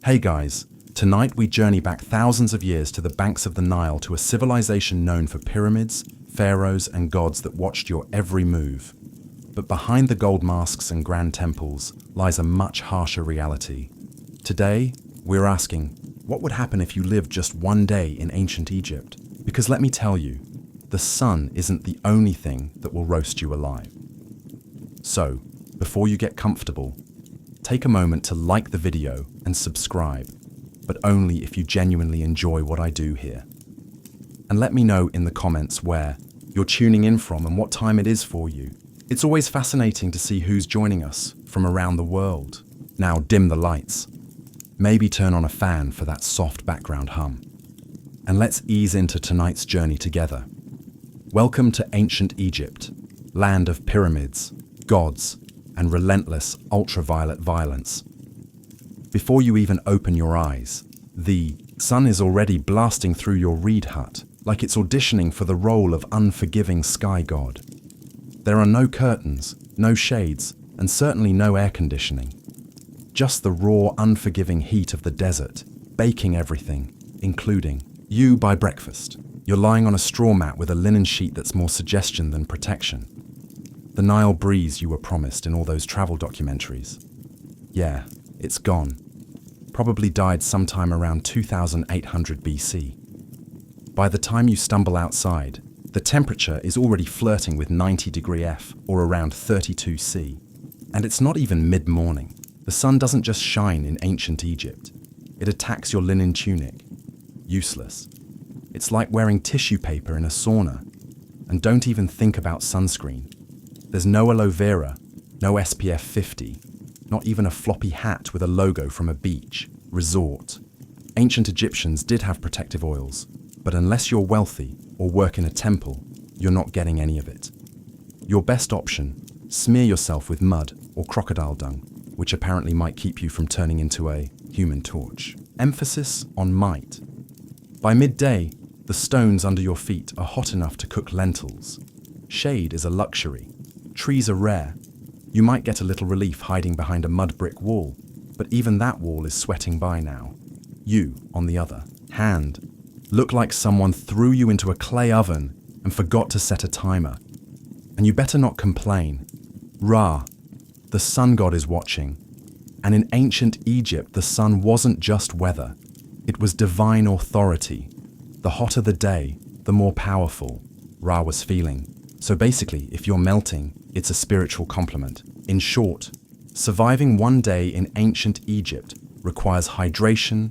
Hey guys, tonight we journey back thousands of years to the banks of the Nile to a civilization known for pyramids, pharaohs, and gods that watched your every move. But behind the gold masks and grand temples lies a much harsher reality. Today, we're asking, what would happen if you lived just one day in ancient Egypt? Because let me tell you, the sun isn't the only thing that will roast you alive. So, before you get comfortable, take a moment to like the video and subscribe, but only if you genuinely enjoy what I do here. And let me know in the comments where you're tuning in from and what time it is for you. It's always fascinating to see who's joining us from around the world. Now dim the lights. Maybe turn on a fan for that soft background hum. And let's ease into tonight's journey together. Welcome to ancient Egypt, land of pyramids, gods, and relentless ultraviolet violence. Before you even open your eyes, the sun is already blasting through your reed hut, like it's auditioning for the role of unforgiving sky god. There are no curtains, no shades, and certainly no air conditioning. Just the raw, unforgiving heat of the desert, baking everything, including you by breakfast. You're lying on a straw mat with a linen sheet that's more suggestion than protection. The Nile breeze you were promised in all those travel documentaries. Yeah, it's gone. Probably died sometime around 2800 BC. By the time you stumble outside, the temperature is already flirting with 90 degree F or around 32 C. And it's not even mid-morning. The sun doesn't just shine in ancient Egypt. It attacks your linen tunic. Useless. It's like wearing tissue paper in a sauna. And don't even think about sunscreen. There's no aloe vera, no SPF 50, not even a floppy hat with a logo from a beach, resort. Ancient Egyptians did have protective oils, but unless you're wealthy or work in a temple, you're not getting any of it. Your best option, smear yourself with mud or crocodile dung, which apparently might keep you from turning into a human torch. Emphasis on might. By midday, the stones under your feet are hot enough to cook lentils. Shade is a luxury. Trees are rare. You might get a little relief hiding behind a mud brick wall, but even that wall is sweating by now. You, on the other hand, look like someone threw you into a clay oven and forgot to set a timer. And you better not complain. Ra, the sun god, is watching. And in ancient Egypt, the sun wasn't just weather. It was divine authority. The hotter the day, the more powerful Ra was feeling. So basically, if you're melting, it's a spiritual compliment. In short, surviving one day in ancient Egypt requires hydration,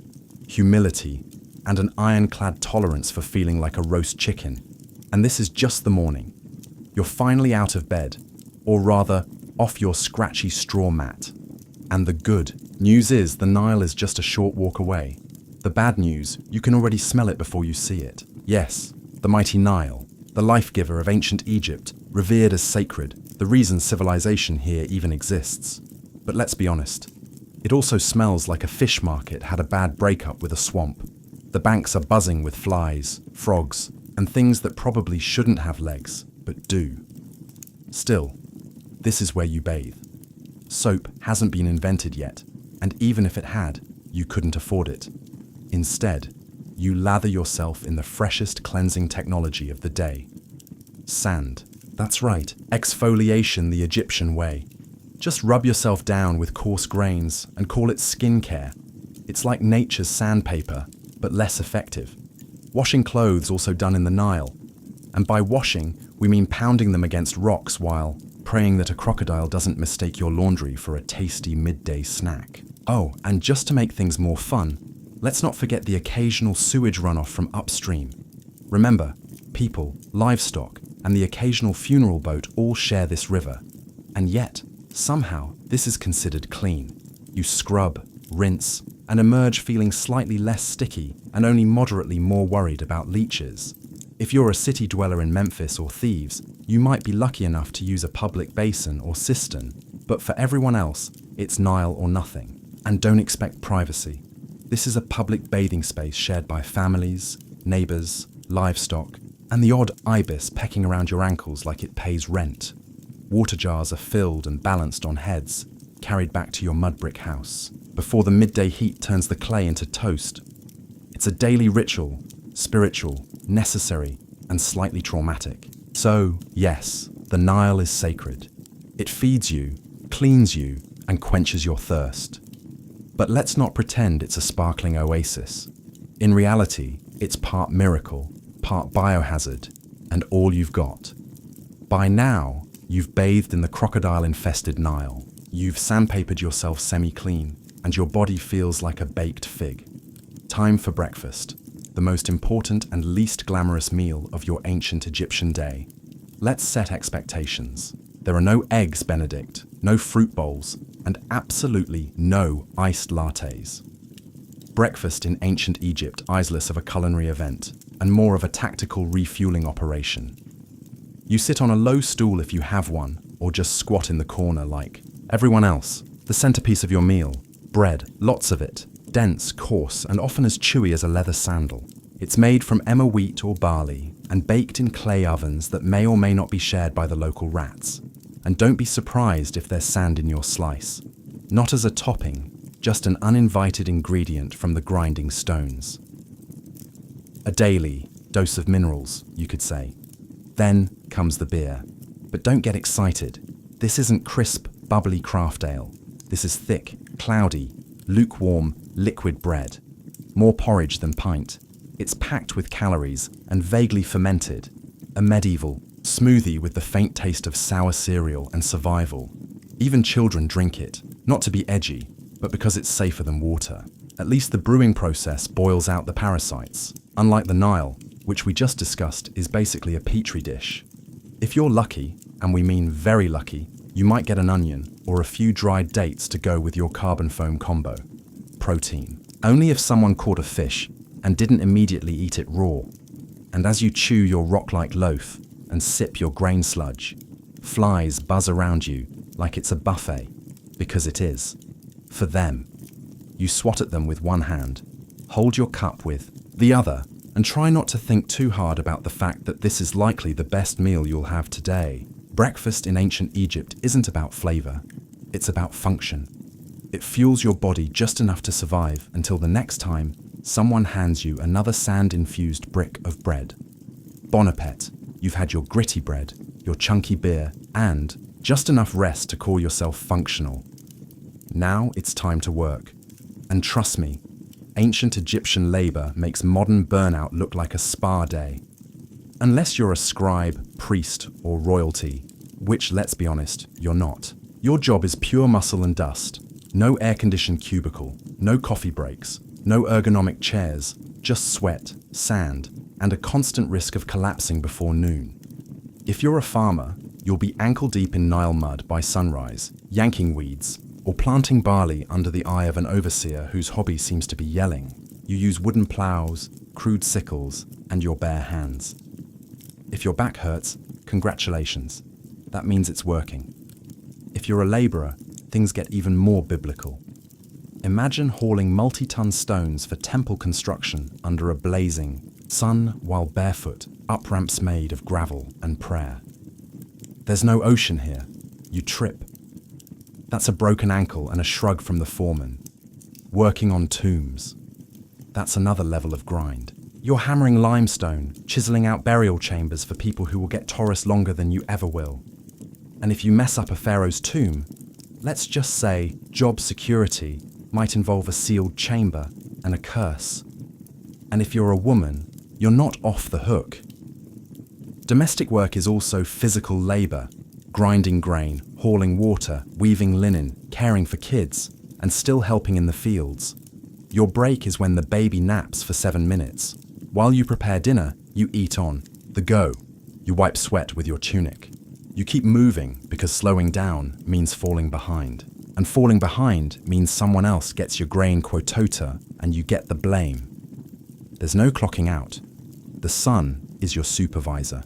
humility, and an ironclad tolerance for feeling like a roast chicken. And this is just the morning. You're finally out of bed, or rather, off your scratchy straw mat. And the good news is the Nile is just a short walk away. The bad news, you can already smell it before you see it. Yes, the mighty Nile, the life-giver of ancient Egypt, revered as sacred, the reason civilization here even exists. But let's be honest, it also smells like a fish market had a bad breakup with a swamp. The banks are buzzing with flies, frogs, and things that probably shouldn't have legs, but do. Still, this is where you bathe. Soap hasn't been invented yet, and even if it had, you couldn't afford it. Instead, you lather yourself in the freshest cleansing technology of the day. Sand. That's right, exfoliation the Egyptian way. Just rub yourself down with coarse grains and call it skincare. It's like nature's sandpaper, but less effective. Washing clothes also done in the Nile. And by washing, we mean pounding them against rocks while praying that a crocodile doesn't mistake your laundry for a tasty midday snack. Oh, and just to make things more fun, let's not forget the occasional sewage runoff from upstream. Remember, people, livestock, and the occasional funeral boat all share this river. And yet, somehow, this is considered clean. You scrub, rinse, and emerge feeling slightly less sticky and only moderately more worried about leeches. If you're a city dweller in Memphis or Thieves, you might be lucky enough to use a public basin or cistern, but for everyone else, it's Nile or nothing. And don't expect privacy. This is a public bathing space shared by families, neighbors, livestock, and the odd ibis pecking around your ankles like it pays rent. Water jars are filled and balanced on heads, carried back to your mud brick house. before the midday heat turns the clay into toast. It's a daily ritual, spiritual, necessary, and slightly traumatic. So, yes, the Nile is sacred. It feeds you, cleans you, and quenches your thirst. But let's not pretend it's a sparkling oasis. In reality, it's part miracle, part biohazard, and all you've got. By now, you've bathed in the crocodile-infested Nile. You've sandpapered yourself semi-clean, and your body feels like a baked fig. Time for breakfast, the most important and least glamorous meal of your ancient Egyptian day. Let's set expectations. There are no eggs Benedict, no fruit bowls, and absolutely no iced lattes. Breakfast in ancient Egypt is less of a culinary event and more of a tactical refueling operation. You sit on a low stool if you have one, or just squat in the corner like everyone else. The centerpiece of your meal, bread, lots of it, dense, coarse, and often as chewy as a leather sandal. It's made from emmer wheat or barley and baked in clay ovens that may or may not be shared by the local rats. And don't be surprised if there's sand in your slice. Not as a topping, just an uninvited ingredient from the grinding stones. A daily dose of minerals, you could say. Then comes the beer. But don't get excited. This isn't crisp, bubbly craft ale. This is thick, cloudy, lukewarm, liquid bread. More porridge than pint. It's packed with calories and vaguely fermented. A medieval smoothie with the faint taste of sour cereal and survival. Even children drink it, not to be edgy, but because it's safer than water. At least the brewing process boils out the parasites. Unlike the Nile, which we just discussed is basically a petri dish. If you're lucky, and we mean very lucky, you might get an onion or a few dried dates to go with your carbon foam combo. Protein. Only if someone caught a fish and didn't immediately eat it raw. And as you chew your rock-like loaf and sip your grain sludge, flies buzz around you like it's a buffet, because it is. For them. You swat at them with one hand, hold your cup with the other, and try not to think too hard about the fact that this is likely the best meal you'll have today. Breakfast in ancient Egypt isn't about flavor, it's about function. It fuels your body just enough to survive until the next time someone hands you another sand-infused brick of bread. Bon appétit, you've had your gritty bread, your chunky beer, and just enough rest to call yourself functional. Now it's time to work. And trust me, ancient Egyptian labor makes modern burnout look like a spa day. Unless you're a scribe, priest, or royalty, which, let's be honest, you're not. Your job is pure muscle and dust. No air-conditioned cubicle, no coffee breaks, no ergonomic chairs, just sweat, sand, and a constant risk of collapsing before noon. If you're a farmer, you'll be ankle-deep in Nile mud by sunrise, yanking weeds, or planting barley under the eye of an overseer whose hobby seems to be yelling. You use wooden plows, crude sickles, and your bare hands. If your back hurts, congratulations. That means it's working. If you're a laborer, things get even more biblical. Imagine hauling multi-ton stones for temple construction under a blazing sun while barefoot, up ramps made of gravel and prayer. There's no ocean here. You trip. That's a broken ankle and a shrug from the foreman. Working on tombs. That's another level of grind. You're hammering limestone, chiseling out burial chambers for people who will get Taurus longer than you ever will. And if you mess up a pharaoh's tomb, let's just say job security might involve a sealed chamber and a curse. And if you're a woman, you're not off the hook. Domestic work is also physical labor, grinding grain, hauling water, weaving linen, caring for kids, and still helping in the fields. Your break is when the baby naps for 7 minutes. While you prepare dinner, you eat on the go. You wipe sweat with your tunic. You keep moving because slowing down means falling behind. And falling behind means someone else gets your grain quotota and you get the blame. There's no clocking out. The sun is your supervisor.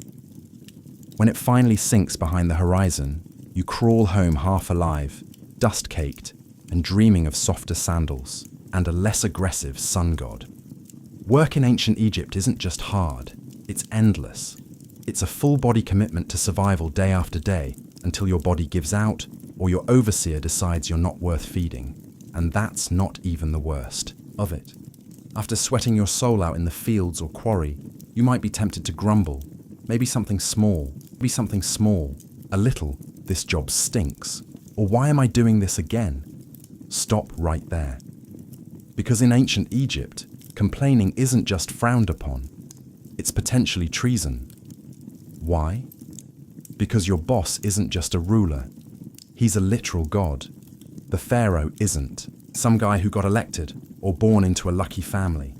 When it finally sinks behind the horizon, you crawl home half alive, dust-caked, and dreaming of softer sandals and a less aggressive sun god. Work in ancient Egypt isn't just hard, it's endless. It's a full-body commitment to survival day after day until your body gives out or your overseer decides you're not worth feeding. And that's not even the worst of it. After sweating your soul out in the fields or quarry, you might be tempted to grumble. Maybe something small, a little, this job stinks. Or why am I doing this again? Stop right there. Because in ancient Egypt, complaining isn't just frowned upon, it's potentially treason. Why? Because your boss isn't just a ruler, he's a literal god. The pharaoh isn't some guy who got elected or born into a lucky family.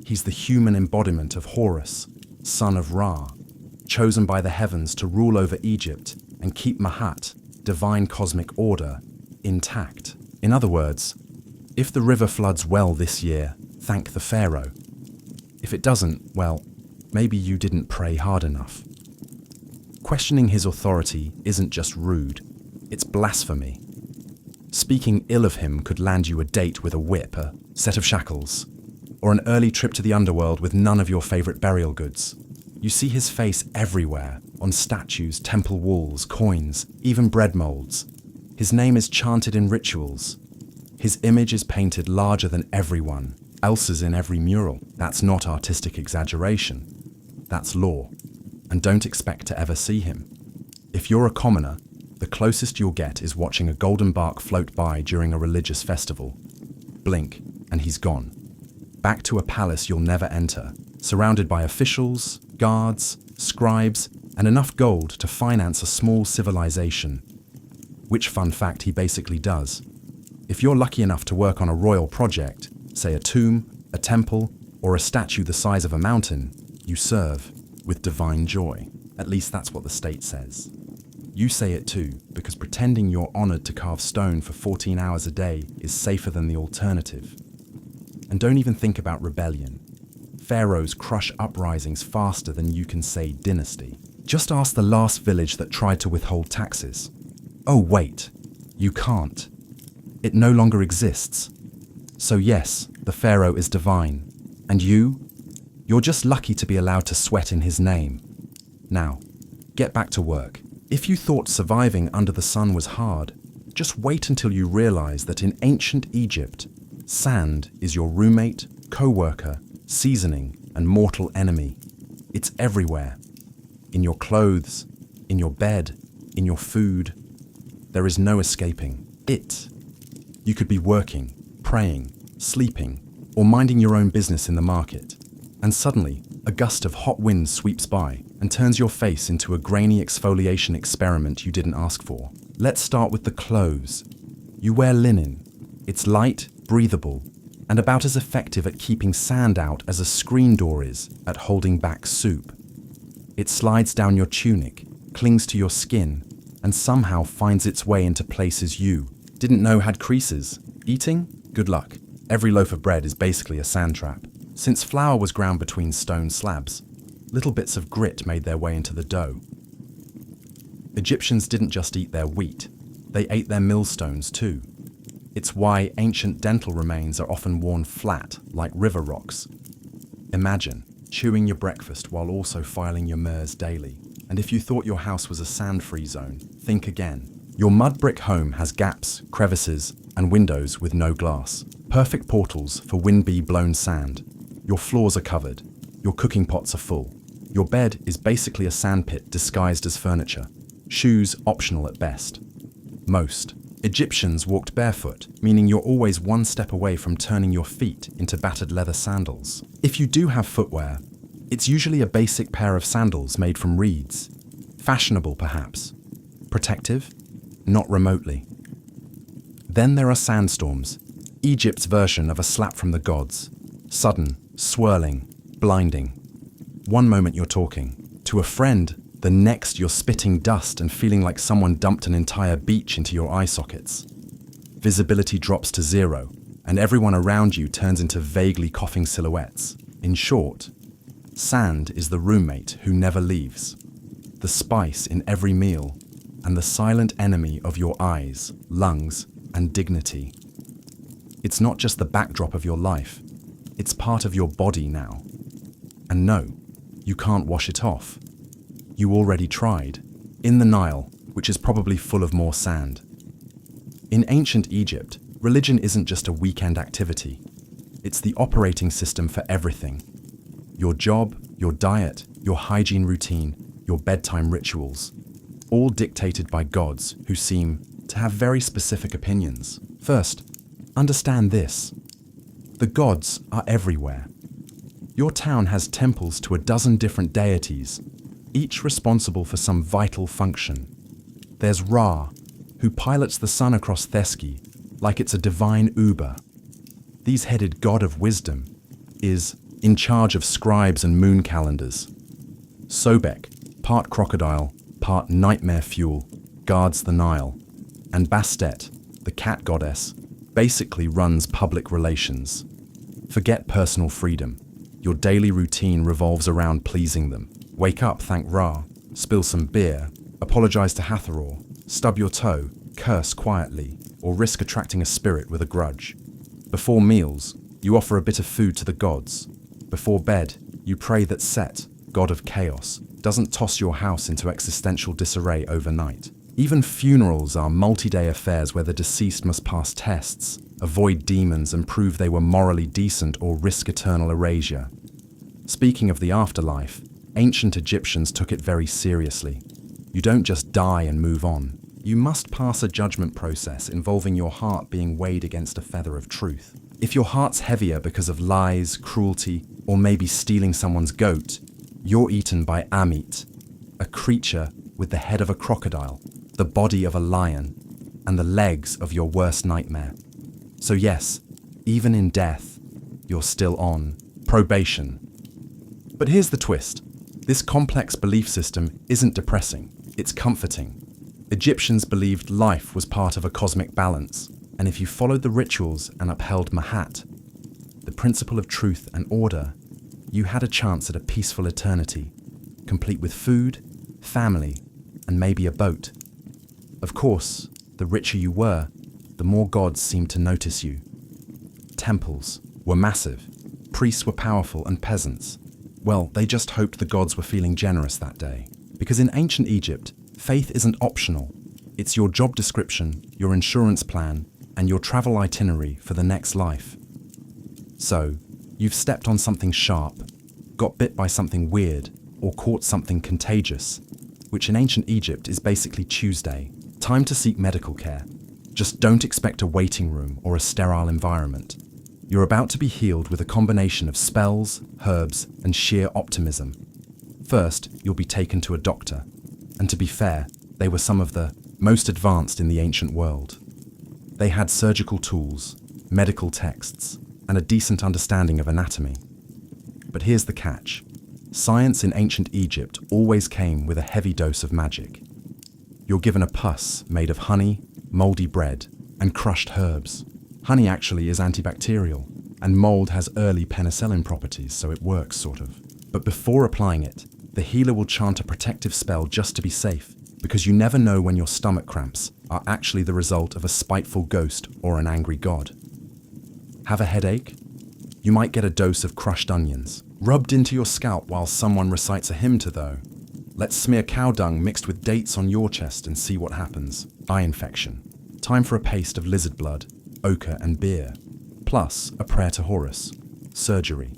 He's the human embodiment of Horus, son of Ra, chosen by the heavens to rule over Egypt and keep Mahat, divine cosmic order, intact. In other words, if the river floods well this year, thank the pharaoh. If it doesn't, well, maybe you didn't pray hard enough. Questioning his authority isn't just rude, it's blasphemy. Speaking ill of him could land you a date with a whip, a set of shackles, or an early trip to the underworld with none of your favorite burial goods. You see his face everywhere, on statues, temple walls, coins, even bread molds. His name is chanted in rituals. His image is painted larger than everyone else's in every mural. That's not artistic exaggeration. That's law. And don't expect to ever see him. If you're a commoner, the closest you'll get is watching a golden bark float by during a religious festival. Blink, and he's gone. Back to a palace you'll never enter, surrounded by officials, guards, scribes, and enough gold to finance a small civilization. Which, fun fact, he basically does. If you're lucky enough to work on a royal project, say a tomb, a temple, or a statue the size of a mountain, you serve with divine joy. At least that's what the state says. You say it too, because pretending you're honored to carve stone for 14 hours a day is safer than the alternative. And don't even think about rebellion. Pharaohs crush uprisings faster than you can say dynasty. Just ask the last village that tried to withhold taxes. Oh wait, you can't. It no longer exists. So yes, the pharaoh is divine. And you're just lucky to be allowed to sweat in his name. Now, get back to work. If you thought surviving under the sun was hard, just wait until you realize that in ancient Egypt, sand is your roommate, co-worker, seasoning, and mortal enemy. It's everywhere. In your clothes, in your bed, in your food. There is no escaping it. You could be working, praying, sleeping, or minding your own business in the market. And suddenly, a gust of hot wind sweeps by and turns your face into a grainy exfoliation experiment you didn't ask for. Let's start with the clothes. You wear linen. It's light, breathable, and about as effective at keeping sand out as a screen door is at holding back soup. It slides down your tunic, clings to your skin, and somehow finds its way into places you didn't know had creases. Eating? Good luck. Every loaf of bread is basically a sand trap. Since flour was ground between stone slabs, little bits of grit made their way into the dough. Egyptians didn't just eat their wheat, they ate their millstones too. It's why ancient dental remains are often worn flat, like river rocks. Imagine chewing your breakfast while also filing your MERS daily. And if you thought your house was a sand-free zone, think again. Your mud brick home has gaps, crevices, and windows with no glass. Perfect portals for wind-blown sand. Your floors are covered. Your cooking pots are full. Your bed is basically a sandpit disguised as furniture. Shoes optional at best. Most Egyptians walked barefoot, meaning you're always one step away from turning your feet into battered leather sandals. If you do have footwear, it's usually a basic pair of sandals made from reeds. Fashionable, perhaps. Protective? Not remotely. Then there are sandstorms, Egypt's version of a slap from the gods. Sudden, swirling, blinding. One moment you're talking to a friend, the next you're spitting dust and feeling like someone dumped an entire beach into your eye sockets. Visibility drops to zero, and everyone around you turns into vaguely coughing silhouettes. In short, sand is the roommate who never leaves, the spice in every meal, and the silent enemy of your eyes, lungs, and dignity. It's not just the backdrop of your life, it's part of your body now. And no, you can't wash it off. You already tried, in the Nile, which is probably full of more sand. In ancient Egypt, Religion isn't just a weekend activity. It's the operating system for everything. Your job, your diet, your hygiene routine, your bedtime rituals, all dictated by gods who seem to have very specific opinions. First, understand this. The gods are everywhere. Your town has temples to a dozen different deities, each responsible for some vital function. There's Ra, who pilots the sun across Thesky like it's a divine Uber. These-headed god of wisdom is in charge of scribes and moon calendars. Sobek, part crocodile, part nightmare fuel, guards the Nile. And Bastet, the cat goddess, basically runs public relations. Forget personal freedom. Your daily routine revolves around pleasing them. Wake up, thank Ra, spill some beer, apologize to Hathor, stub your toe, curse quietly, or risk attracting a spirit with a grudge. Before meals, you offer a bit of food to the gods. Before bed, you pray that Set, god of chaos, doesn't toss your house into existential disarray overnight. Even funerals are multi-day affairs where the deceased must pass tests, avoid demons and prove they were morally decent or risk eternal erasure. Speaking of the afterlife, ancient Egyptians took it very seriously. You don't just die and move on. You must pass a judgment process involving your heart being weighed against a feather of truth. If your heart's heavier because of lies, cruelty, or maybe stealing someone's goat, you're eaten by Amit, a creature with the head of a crocodile, the body of a lion, and the legs of your worst nightmare. So yes, even in death, you're still on probation. But here's the twist. This complex belief system isn't depressing, it's comforting. Egyptians believed life was part of a cosmic balance, and if you followed the rituals and upheld Mahat, the principle of truth and order, you had a chance at a peaceful eternity, complete with food, family, and maybe a boat. Of course, the richer you were, the more gods seemed to notice you. Temples were massive, priests were powerful, and peasants, well, they just hoped the gods were feeling generous that day. Because in ancient Egypt, faith isn't optional. It's your job description, your insurance plan, and your travel itinerary for the next life. So, you've stepped on something sharp, got bit by something weird, or caught something contagious, which in ancient Egypt is basically Tuesday. Time to seek medical care. Just don't expect a waiting room or a sterile environment. You're about to be healed with a combination of spells, herbs, and sheer optimism. First, you'll be taken to a doctor. And to be fair, they were some of the most advanced in the ancient world. They had surgical tools, medical texts, and a decent understanding of anatomy. But here's the catch. Science in ancient Egypt always came with a heavy dose of magic. You're given a pus made of honey, moldy bread, and crushed herbs. Honey actually is antibacterial, and mold has early penicillin properties, so it works, sort of. But before applying it, the healer will chant a protective spell just to be safe, because you never know when your stomach cramps are actually the result of a spiteful ghost or an angry god. Have a headache? You might get a dose of crushed onions, rubbed into your scalp while someone recites a hymn to though. Let's smear cow dung mixed with dates on your chest and see what happens. Eye infection. Time for a paste of lizard blood, ochre and beer, plus a prayer to Horus. Surgery.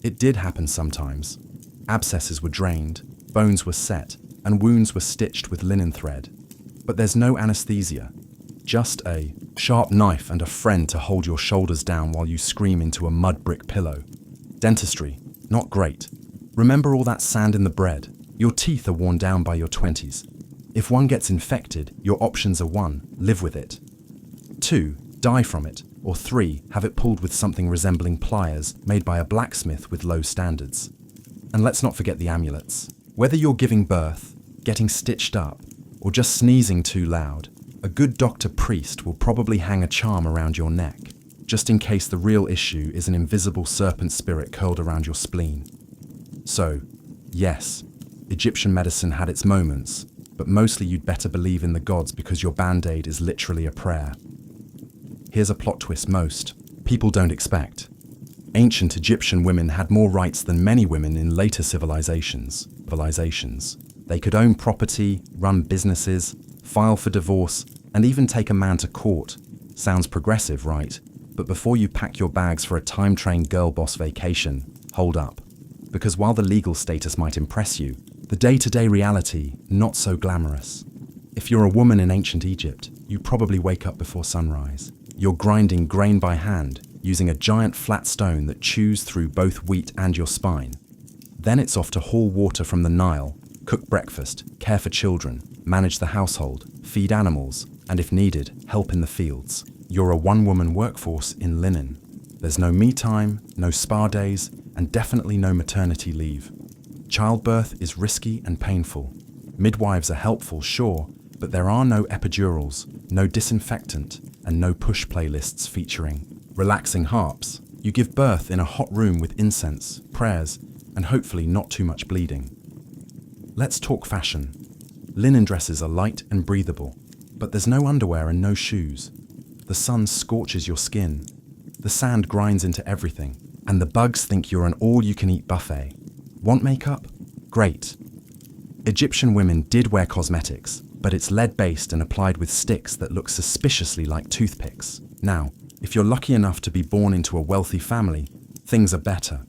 It did happen sometimes. Abscesses were drained, bones were set, and wounds were stitched with linen thread. But there's no anesthesia, just a sharp knife and a friend to hold your shoulders down while you scream into a mud brick pillow. Dentistry, not great. Remember all that sand in the bread? Your teeth are worn down by your 20s. If one gets infected, your options are 1, live with it. 2, die from it. Or 3, have it pulled with something resembling pliers made by a blacksmith with low standards. And let's not forget the amulets. Whether you're giving birth, getting stitched up, or just sneezing too loud, a good doctor-priest will probably hang a charm around your neck, just in case the real issue is an invisible serpent spirit curled around your spleen. So, yes, Egyptian medicine had its moments, but mostly you'd better believe in the gods because your band-aid is literally a prayer. Here's a plot twist most people don't expect. Ancient Egyptian women had more rights than many women in later civilizations. They could own property, run businesses, file for divorce, and even take a man to court. Sounds progressive, right? But before you pack your bags for a time-trained girl boss vacation, hold up. Because while the legal status might impress you, the day-to-day reality, not so glamorous. If you're a woman in ancient Egypt, you probably wake up before sunrise. You're grinding grain by hand, using a giant flat stone that chews through both wheat and your spine. Then it's off to haul water from the Nile, cook breakfast, care for children, manage the household, feed animals, and if needed, help in the fields. You're a one-woman workforce in linen. There's no me time, no spa days, and definitely no maternity leave. Childbirth is risky and painful. Midwives are helpful, sure, but there are no epidurals, no disinfectant, and no push playlists featuring relaxing harps. You give birth in a hot room with incense, prayers, and hopefully not too much bleeding. Let's talk fashion. Linen dresses are light and breathable, but there's no underwear and no shoes. The sun scorches your skin. The sand grinds into everything, and the bugs think you're an all-you-can-eat buffet. Want makeup? Great. Egyptian women did wear cosmetics, but it's lead-based and applied with sticks that look suspiciously like toothpicks. Now, if you're lucky enough to be born into a wealthy family, things are better.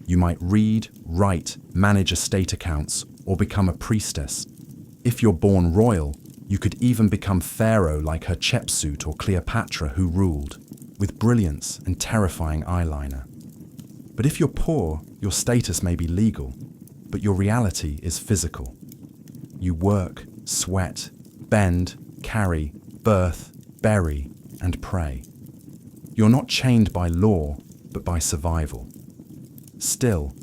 You might read, write, manage estate accounts, or become a priestess. If you're born royal, you could even become pharaoh like Hatshepsut or Cleopatra who ruled, with brilliance and terrifying eyeliner. But if you're poor, your status may be legal, but your reality is physical. You work, sweat, bend, carry, birth, bury, and pray. You're not chained by law, but by survival. Still,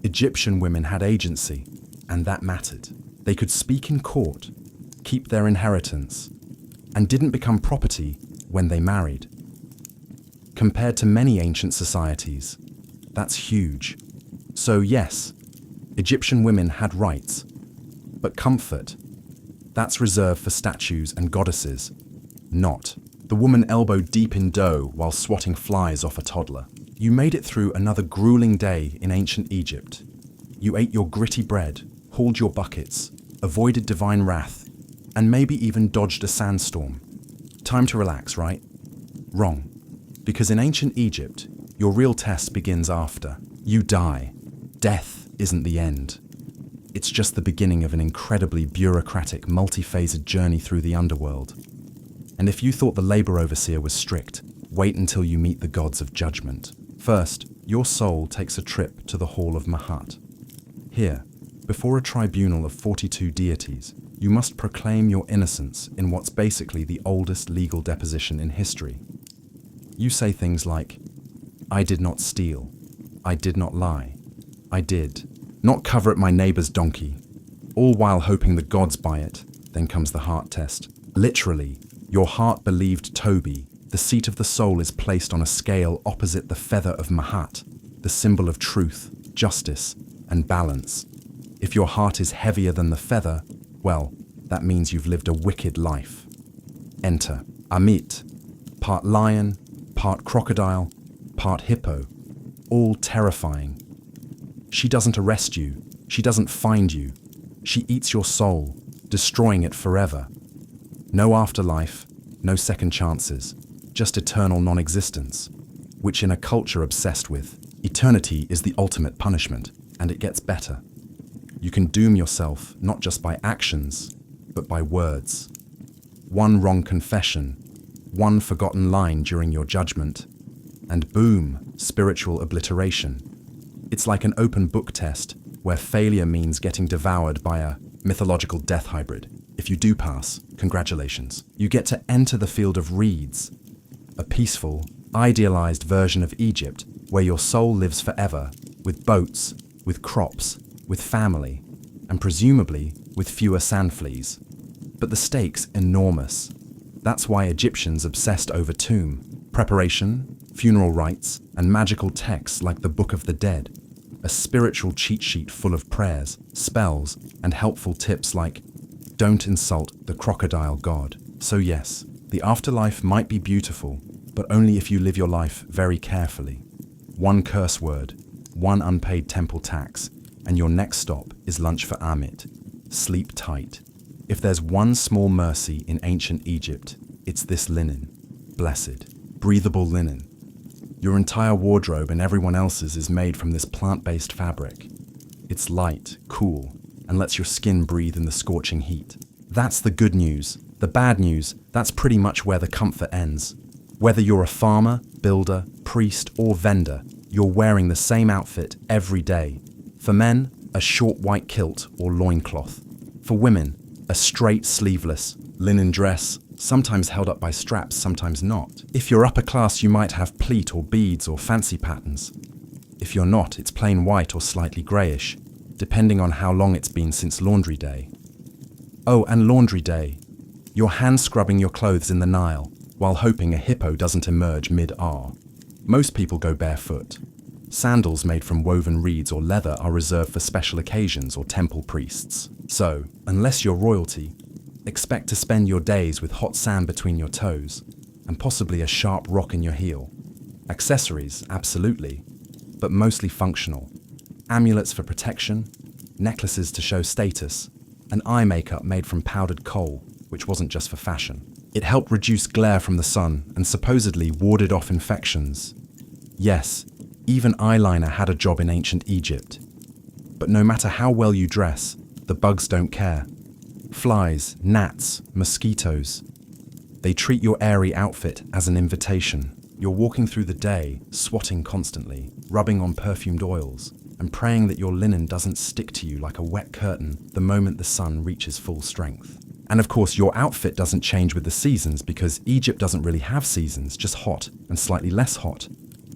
Egyptian women had agency, and that mattered. They could speak in court, keep their inheritance, and didn't become property when they married. Compared to many ancient societies, that's huge. So yes, Egyptian women had rights, but comfort, that's reserved for statues and goddesses, not the woman elbow deep in dough while swatting flies off a toddler. You made it through another grueling day in ancient Egypt. You ate your gritty bread, hauled your buckets, avoided divine wrath, and maybe even dodged a sandstorm. Time to relax, right? Wrong. Because in ancient Egypt, your real test begins after you die. Death isn't the end. It's just the beginning of an incredibly bureaucratic, multi-phased journey through the underworld. And if you thought the labor overseer was strict, wait until you meet the gods of judgment. First, your soul takes a trip to the Hall of Mahat. Here, before a tribunal of 42 deities, you must proclaim your innocence in what's basically the oldest legal deposition in history. You say things like, I did not steal, I did not lie, I did not covet my neighbor's donkey, all while hoping the gods buy it. Then comes the heart test. Literally, your heart believed Toby. The seat of the soul is placed on a scale opposite the feather of Mahat, the symbol of truth, justice, and balance. If your heart is heavier than the feather, well, that means you've lived a wicked life. Enter Amit, part lion, part crocodile, part hippo, all terrifying. She doesn't arrest you, she doesn't find you, she eats your soul, destroying it forever. No afterlife, no second chances, just eternal non-existence, which in a culture obsessed with eternity is the ultimate punishment, and it gets better. You can doom yourself not just by actions, but by words. One wrong confession, one forgotten line during your judgment, and boom, spiritual obliteration. It's like an open book test where failure means getting devoured by a mythological death hybrid. If you do pass, congratulations. You get to enter the field of reeds, a peaceful, idealized version of Egypt where your soul lives forever, with boats, with crops, with family, and presumably with fewer sand fleas. But the stakes enormous. That's why Egyptians obsessed over tomb preparation, funeral rites, and magical texts like the Book of the Dead, a spiritual cheat sheet full of prayers, spells, and helpful tips like, don't insult the crocodile god. So yes, the afterlife might be beautiful, but only if you live your life very carefully. One curse word, one unpaid temple tax, and your next stop is lunch for Amit. Sleep tight. If there's one small mercy in ancient Egypt, it's this linen. blessed, breathable linen. Your entire wardrobe and everyone else's is made from this plant-based fabric. It's light, cool, and lets your skin breathe in the scorching heat. That's the good news. The bad news, that's pretty much where the comfort ends. Whether you're a farmer, builder, priest, or vendor, you're wearing the same outfit every day. For men, a short white kilt or loincloth. For women, a straight sleeveless linen dress, sometimes held up by straps, sometimes not. If you're upper class, you might have pleat or beads or fancy patterns. If you're not, it's plain white or slightly greyish, depending on how long it's been since laundry day. Oh, and laundry day. You're hand scrubbing your clothes in the Nile, while hoping a hippo doesn't emerge mid-R. Most people go barefoot. Sandals made from woven reeds or leather are reserved for special occasions or temple priests. So, unless you're royalty, expect to spend your days with hot sand between your toes, and possibly a sharp rock in your heel. Accessories, absolutely, but mostly functional. Amulets for protection, necklaces to show status, and eye makeup made from powdered coal, which wasn't just for fashion. It helped reduce glare from the sun and supposedly warded off infections. Yes, even eyeliner had a job in ancient Egypt. But no matter how well you dress, the bugs don't care. Flies, gnats, mosquitoes. They treat your airy outfit as an invitation. You're walking through the day, swatting constantly, rubbing on perfumed oils, and praying that your linen doesn't stick to you like a wet curtain the moment the sun reaches full strength. And of course, your outfit doesn't change with the seasons because Egypt doesn't really have seasons, just hot and slightly less hot.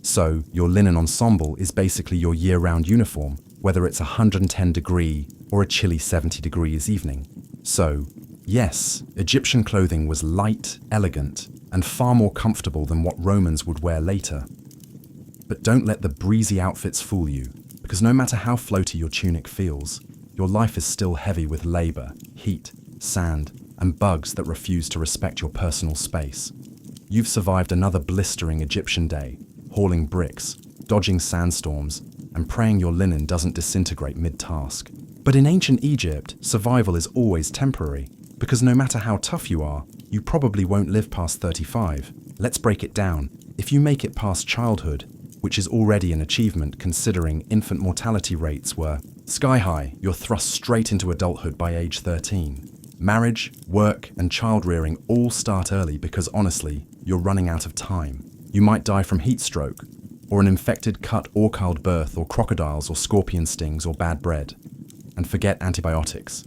So your linen ensemble is basically your year-round uniform, whether it's 110-degree or a chilly 70 degrees evening. So, yes, Egyptian clothing was light, elegant, and far more comfortable than what Romans would wear later. But don't let the breezy outfits fool you, because no matter how floaty your tunic feels, your life is still heavy with labor, heat, sand, and bugs that refuse to respect your personal space. You've survived another blistering Egyptian day, hauling bricks, dodging sandstorms, and praying your linen doesn't disintegrate mid-task. But in ancient Egypt, survival is always temporary, because no matter how tough you are, you probably won't live past 35. Let's break it down. If you make it past childhood, which is already an achievement considering infant mortality rates were sky-high, you're thrust straight into adulthood by age 13. Marriage, work, and child-rearing all start early because honestly, you're running out of time. You might die from heat stroke, or an infected cut or childbirth, or crocodiles or scorpion stings or bad bread. And forget antibiotics.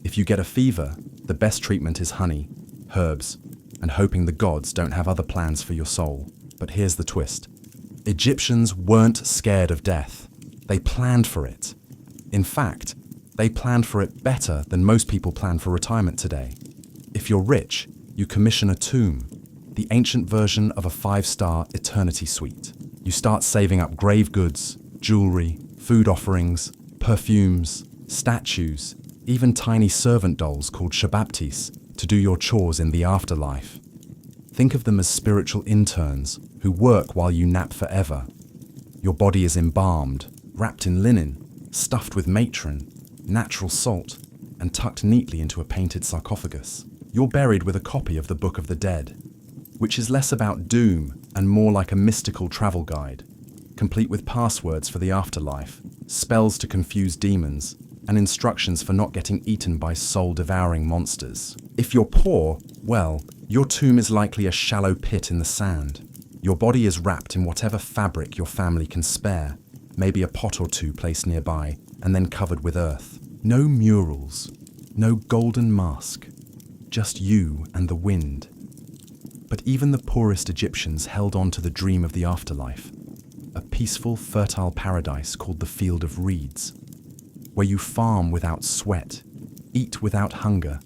If you get a fever, the best treatment is honey, herbs, and hoping the gods don't have other plans for your soul. But here's the twist. Egyptians weren't scared of death. They planned for it. In fact, they planned for it better than most people plan for retirement today. If you're rich, you commission a tomb, the ancient version of a 5-star eternity suite. You start saving up grave goods, jewelry, food offerings, perfumes, statues, even tiny servant dolls called shababtis to do your chores in the afterlife. Think of them as spiritual interns who work while you nap forever. Your body is embalmed, wrapped in linen, stuffed with matron, natural salt, and tucked neatly into a painted sarcophagus. You're buried with a copy of the Book of the Dead, which is less about doom and more like a mystical travel guide, complete with passwords for the afterlife, spells to confuse demons, and instructions for not getting eaten by soul-devouring monsters. If you're poor, well, your tomb is likely a shallow pit in the sand. Your body is wrapped in whatever fabric your family can spare, maybe a pot or two placed nearby, and then covered with earth. No murals, no golden mask, just you and the wind. But even the poorest Egyptians held on to the dream of the afterlife, a peaceful, fertile paradise called the Field of Reeds, where you farm without sweat, eat without hunger,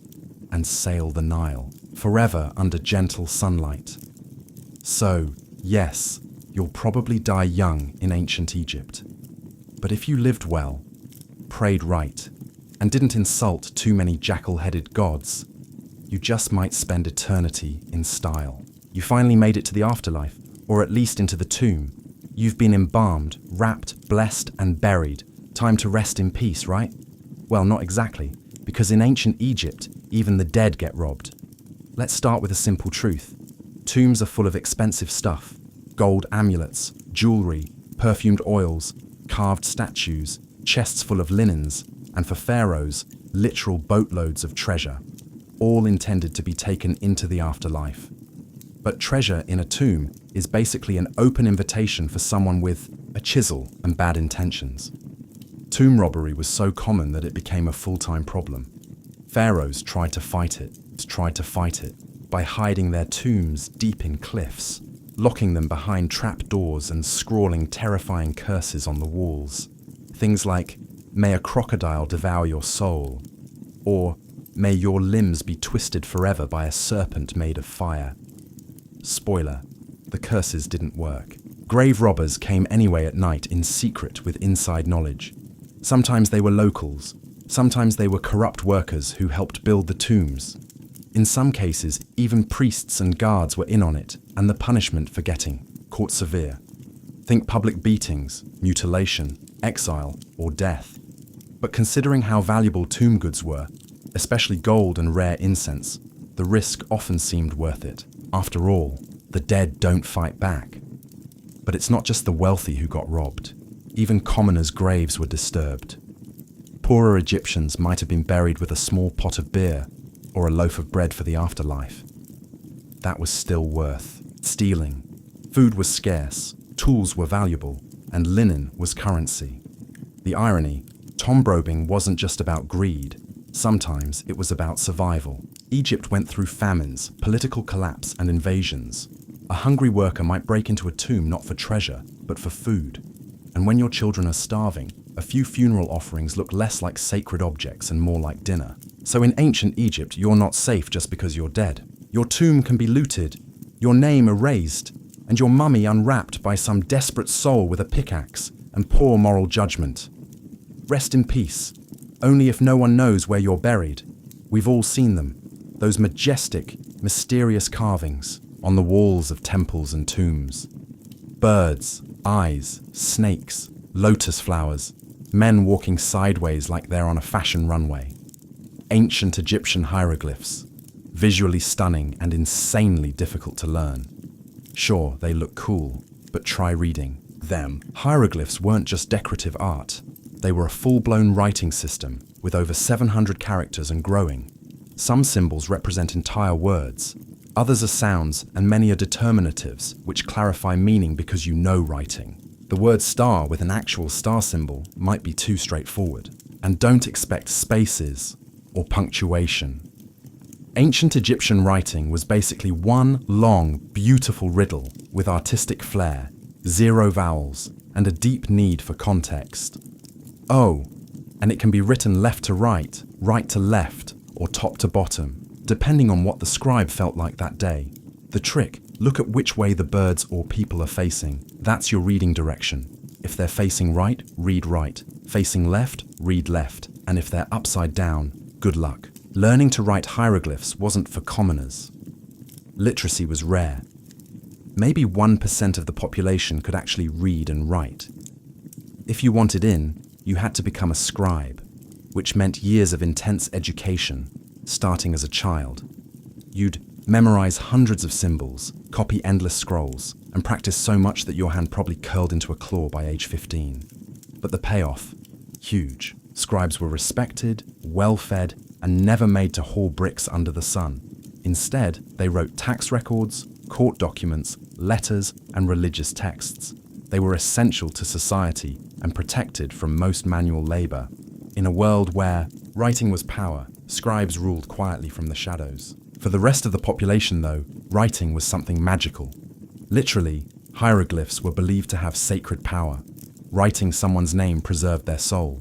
and sail the Nile, forever under gentle sunlight. So, yes, you'll probably die young in ancient Egypt. But if you lived well, prayed right, and didn't insult too many jackal-headed gods, you just might spend eternity in style. You finally made it to the afterlife, or at least into the tomb. You've been embalmed, wrapped, blessed, and buried. Time to rest in peace, right? Well, not exactly, because in ancient Egypt, even the dead get robbed. Let's start with a simple truth. Tombs are full of expensive stuff: gold amulets, jewelry, perfumed oils, carved statues, chests full of linens, and for pharaohs, literal boatloads of treasure, all intended to be taken into the afterlife. But treasure in a tomb is basically an open invitation for someone with a chisel and bad intentions. Tomb robbery was so common that it became a full-time problem. Pharaohs tried to fight it by hiding their tombs deep in cliffs, locking them behind trapdoors and scrawling terrifying curses on the walls. Things like, "May a crocodile devour your soul," or "May your limbs be twisted forever by a serpent made of fire." Spoiler, the curses didn't work. Grave robbers came anyway at night in secret with inside knowledge. Sometimes they were locals, sometimes they were corrupt workers who helped build the tombs. In some cases, even priests and guards were in on it, and the punishment for getting caught severe. Think public beatings, mutilation, exile, or death. But considering how valuable tomb goods were, especially gold and rare incense, the risk often seemed worth it. After all, the dead don't fight back. But it's not just the wealthy who got robbed. Even commoners' graves were disturbed. Poorer Egyptians might have been buried with a small pot of beer or a loaf of bread for the afterlife. That was still worth stealing. Food was scarce, tools were valuable, and linen was currency. The irony, tomb robbing wasn't just about greed. Sometimes it was about survival. Egypt went through famines, political collapse, and invasions. A hungry worker might break into a tomb not for treasure, but for food. And when your children are starving, a few funeral offerings look less like sacred objects and more like dinner. So in ancient Egypt, you're not safe just because you're dead. Your tomb can be looted, your name erased, and your mummy unwrapped by some desperate soul with a pickaxe and poor moral judgment. Rest in peace, only if no one knows where you're buried. We've all seen them, those majestic, mysterious carvings on the walls of temples and tombs. Birds, eyes, snakes, lotus flowers, men walking sideways like they're on a fashion runway. Ancient Egyptian hieroglyphs, visually stunning and insanely difficult to learn. Sure, they look cool, but try reading them. Hieroglyphs weren't just decorative art. They were a full-blown writing system with over 700 characters and growing. Some symbols represent entire words. Others are sounds, and many are determinatives, which clarify meaning because you know writing. The word star with an actual star symbol might be too straightforward. And don't expect spaces or punctuation. Ancient Egyptian writing was basically one long, beautiful riddle with artistic flair, zero vowels, and a deep need for context. Oh, and it can be written left to right to left, or top to bottom, depending on what the scribe felt like that day. The trick, look at which way the birds or people are facing. That's your reading direction. If they're facing right, read right. Facing left, read left. And if they're upside down, good luck. Learning to write hieroglyphs wasn't for commoners. Literacy was rare. Maybe 1% of the population could actually read and write. If you wanted in, you had to become a scribe, which meant years of intense education, starting as a child. You'd memorize hundreds of symbols, copy endless scrolls, and practice so much that your hand probably curled into a claw by age 15. But the payoff? Huge. Scribes were respected, well-fed, and never made to haul bricks under the sun. Instead, they wrote tax records, court documents, letters, and religious texts. They were essential to society and protected from most manual labor. In a world where writing was power, scribes ruled quietly from the shadows. For the rest of the population, though, writing was something magical. Literally, hieroglyphs were believed to have sacred power. Writing someone's name preserved their soul.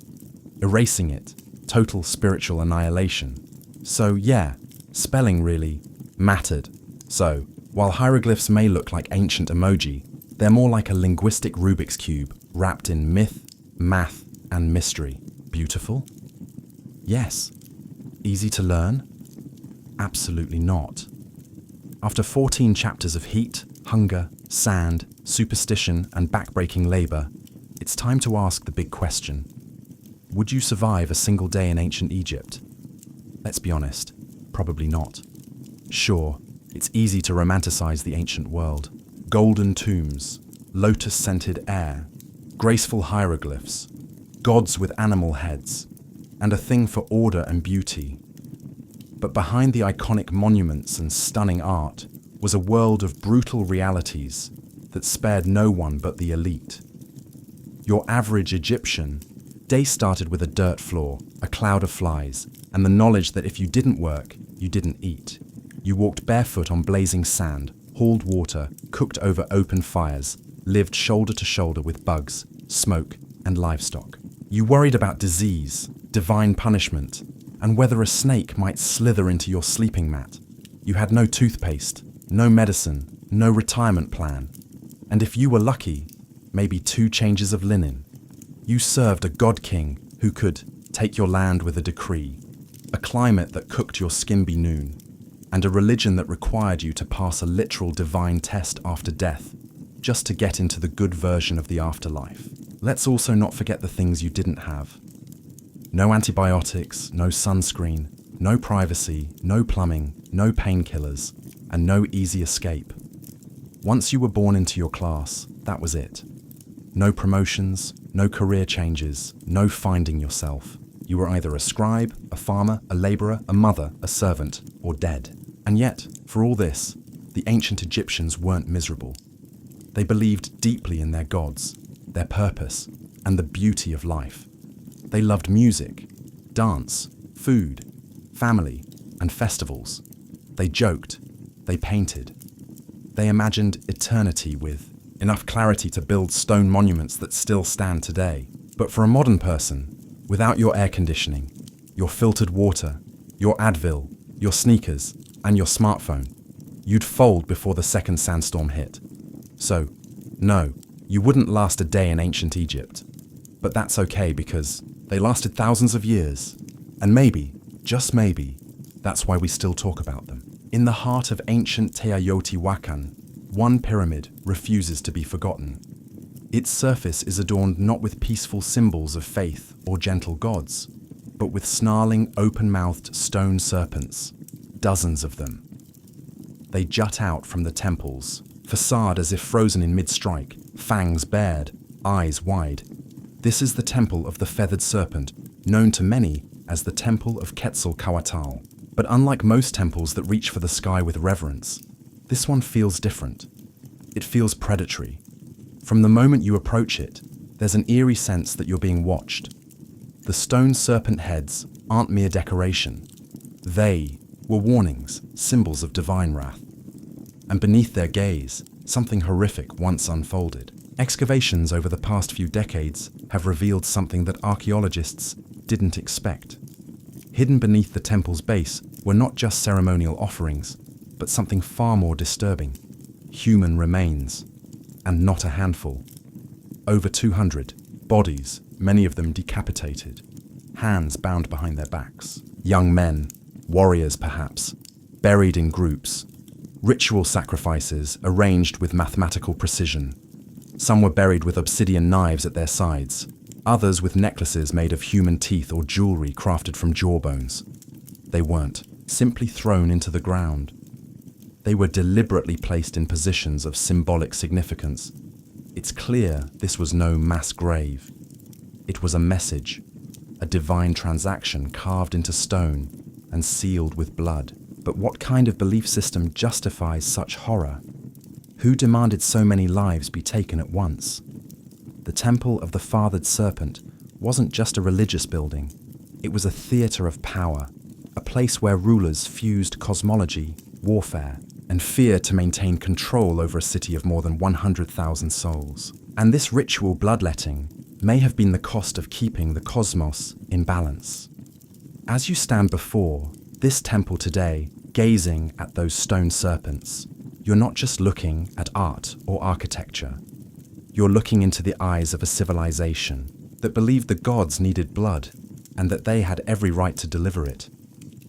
Erasing it, total spiritual annihilation. So yeah, spelling really mattered. So, while hieroglyphs may look like ancient emoji, they're more like a linguistic Rubik's Cube wrapped in myth, math, and mystery. Beautiful? Yes. Easy to learn? Absolutely not. After 14 chapters of heat, hunger, sand, superstition, and backbreaking labor, it's time to ask the big question. Would you survive a single day in ancient Egypt? Let's be honest, probably not. Sure, It's easy to romanticize the ancient world. Golden tombs, lotus-scented air, graceful hieroglyphs, gods with animal heads, and a thing for order and beauty. But behind the iconic monuments and stunning art was a world of brutal realities that spared no one but the elite. Your average Egyptian day started with a dirt floor, a cloud of flies, and the knowledge that if you didn't work, you didn't eat. You walked barefoot on blazing sand, hauled water, cooked over open fires, lived shoulder to shoulder with bugs, smoke, and livestock. You worried about disease, divine punishment, and whether a snake might slither into your sleeping mat. You had no toothpaste, no medicine, no retirement plan. And if you were lucky, maybe 2 changes of linen. You served a god king who could take your land with a decree, a climate that cooked your skimby noon, and a religion that required you to pass a literal divine test after death, just to get into the good version of the afterlife. Let's also not forget the things you didn't have. No antibiotics, no sunscreen, no privacy, no plumbing, no painkillers, and no easy escape. Once you were born into your class, that was it. No promotions, no career changes, no finding yourself. You were either a scribe, a farmer, a laborer, a mother, a servant, or dead. And yet, for all this, the ancient Egyptians weren't miserable. They believed deeply in their gods, their purpose, and the beauty of life. They loved music, dance, food, family, and festivals. They joked, they painted. They imagined eternity with enough clarity to build stone monuments that still stand today. But for a modern person, without your air conditioning, your filtered water, your Advil, your sneakers, and your smartphone, you'd fold before the second sandstorm hit. So, no, you wouldn't last a day in ancient Egypt. But that's okay because they lasted thousands of years. And maybe, just maybe, that's why we still talk about them. In the heart of ancient Teotihuacan, one pyramid refuses to be forgotten. Its surface is adorned not with peaceful symbols of faith or gentle gods, but with snarling, open-mouthed stone serpents, dozens of them. They jut out from the temple's facade as if frozen in mid-strike, fangs bared, eyes wide. This is the temple of the feathered serpent, known to many as the Temple of Quetzalcoatl. But unlike most temples that reach for the sky with reverence, this one feels different. It feels predatory. From the moment you approach it, there's an eerie sense that you're being watched. The stone serpent heads aren't mere decoration. They were warnings, symbols of divine wrath. And beneath their gaze, something horrific once unfolded. Excavations over the past few decades have revealed something that archaeologists didn't expect. Hidden beneath the temple's base were not just ceremonial offerings, but something far more disturbing. Human remains, and not a handful. Over 200 bodies, many of them decapitated, hands bound behind their backs. Young men, warriors perhaps, buried in groups. Ritual sacrifices arranged with mathematical precision. Some were buried with obsidian knives at their sides, others with necklaces made of human teeth or jewelry crafted from jawbones. They weren't simply thrown into the ground. They were deliberately placed in positions of symbolic significance. It's clear this was no mass grave. It was a message, a divine transaction carved into stone and sealed with blood. But what kind of belief system justifies such horror? Who demanded so many lives be taken at once? The Temple of the Feathered Serpent wasn't just a religious building. It was a theater of power, a place where rulers fused cosmology, warfare, and fear to maintain control over a city of more than 100,000 souls. And this ritual bloodletting may have been the cost of keeping the cosmos in balance. As you stand before this temple today, gazing at those stone serpents, you're not just looking at art or architecture. You're looking into the eyes of a civilization that believed the gods needed blood and that they had every right to deliver it.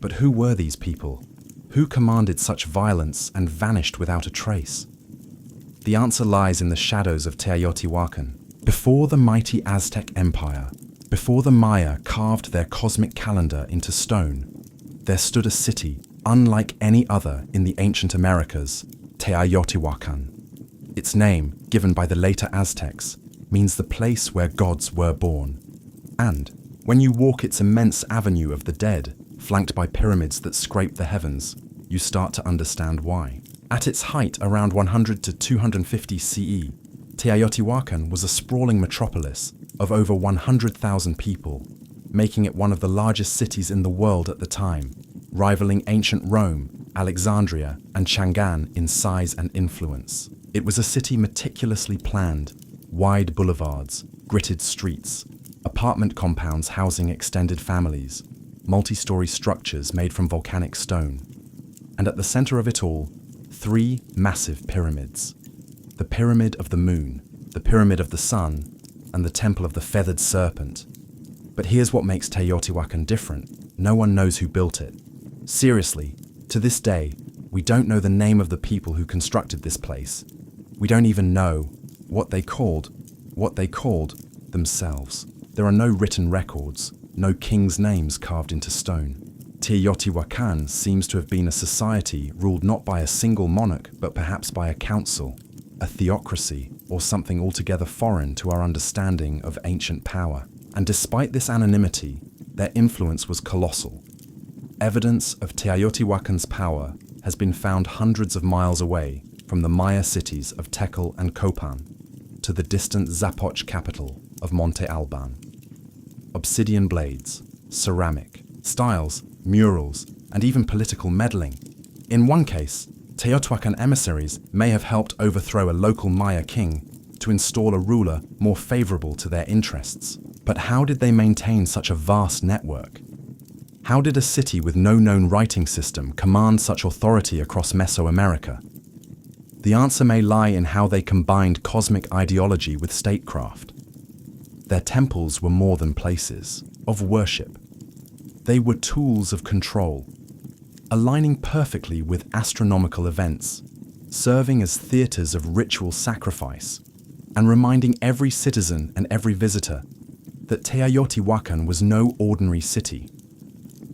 But who were these people? Who commanded such violence and vanished without a trace? The answer lies in the shadows of Teotihuacan. Before the mighty Aztec Empire, before the Maya carved their cosmic calendar into stone, there stood a city unlike any other in the ancient Americas, Teotihuacan. Its name, given by the later Aztecs, means the place where gods were born. And when you walk its immense avenue of the dead, flanked by pyramids that scrape the heavens, you start to understand why. At its height around 100 to 250 CE, Teotihuacan was a sprawling metropolis of over 100,000 people, making it one of the largest cities in the world at the time, rivaling ancient Rome, Alexandria, and Chang'an in size and influence. It was a city meticulously planned, wide boulevards, gritted streets, apartment compounds housing extended families, multi-story structures made from volcanic stone, and at the center of it all, 3 massive pyramids. The Pyramid of the Moon, the Pyramid of the Sun, and the Temple of the Feathered Serpent. But here's what makes Teotihuacan different. No one knows who built it. Seriously, to this day, we don't know the name of the people who constructed this place. We don't even know what they called themselves. There are no written records, no kings' names carved into stone. Teotihuacan seems to have been a society ruled not by a single monarch, but perhaps by a council, a theocracy, or something altogether foreign to our understanding of ancient power. And despite this anonymity, their influence was colossal. Evidence of Teotihuacan's power has been found hundreds of miles away, from the Maya cities of Tekal and Copan to the distant Zapoch capital of Monte Alban. Obsidian blades, ceramic, styles, murals, and even political meddling. In one case, Teotihuacan emissaries may have helped overthrow a local Maya king to install a ruler more favorable to their interests. But how did they maintain such a vast network? How did a city with no known writing system command such authority across Mesoamerica? The answer may lie in how they combined cosmic ideology with statecraft. Their temples were more than places of worship. They were tools of control, aligning perfectly with astronomical events, serving as theaters of ritual sacrifice, and reminding every citizen and every visitor that Teotihuacan was no ordinary city.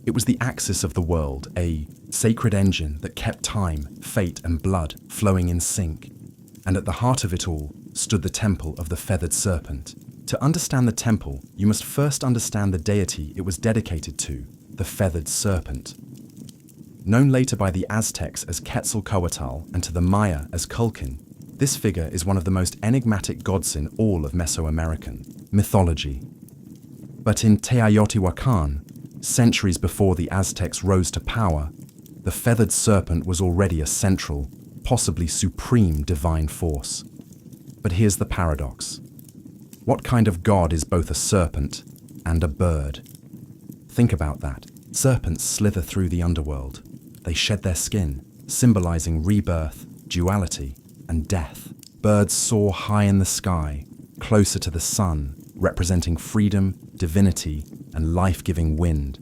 It was the axis of the world, a sacred engine that kept time, fate, and blood flowing in sync. And at the heart of it all stood the Temple of the Feathered Serpent. To understand the temple, you must first understand the deity it was dedicated to, the Feathered Serpent. Known later by the Aztecs as Quetzalcoatl and to the Maya as Culkin, this figure is one of the most enigmatic gods in all of Mesoamerican mythology. But in Teotihuacan, centuries before the Aztecs rose to power, the Feathered Serpent was already a central, possibly supreme divine force. But here's the paradox. What kind of god is both a serpent and a bird? Think about that. Serpents slither through the underworld. They shed their skin, symbolizing rebirth, duality, and death. Birds soar high in the sky, closer to the sun, representing freedom, divinity, and life-giving wind.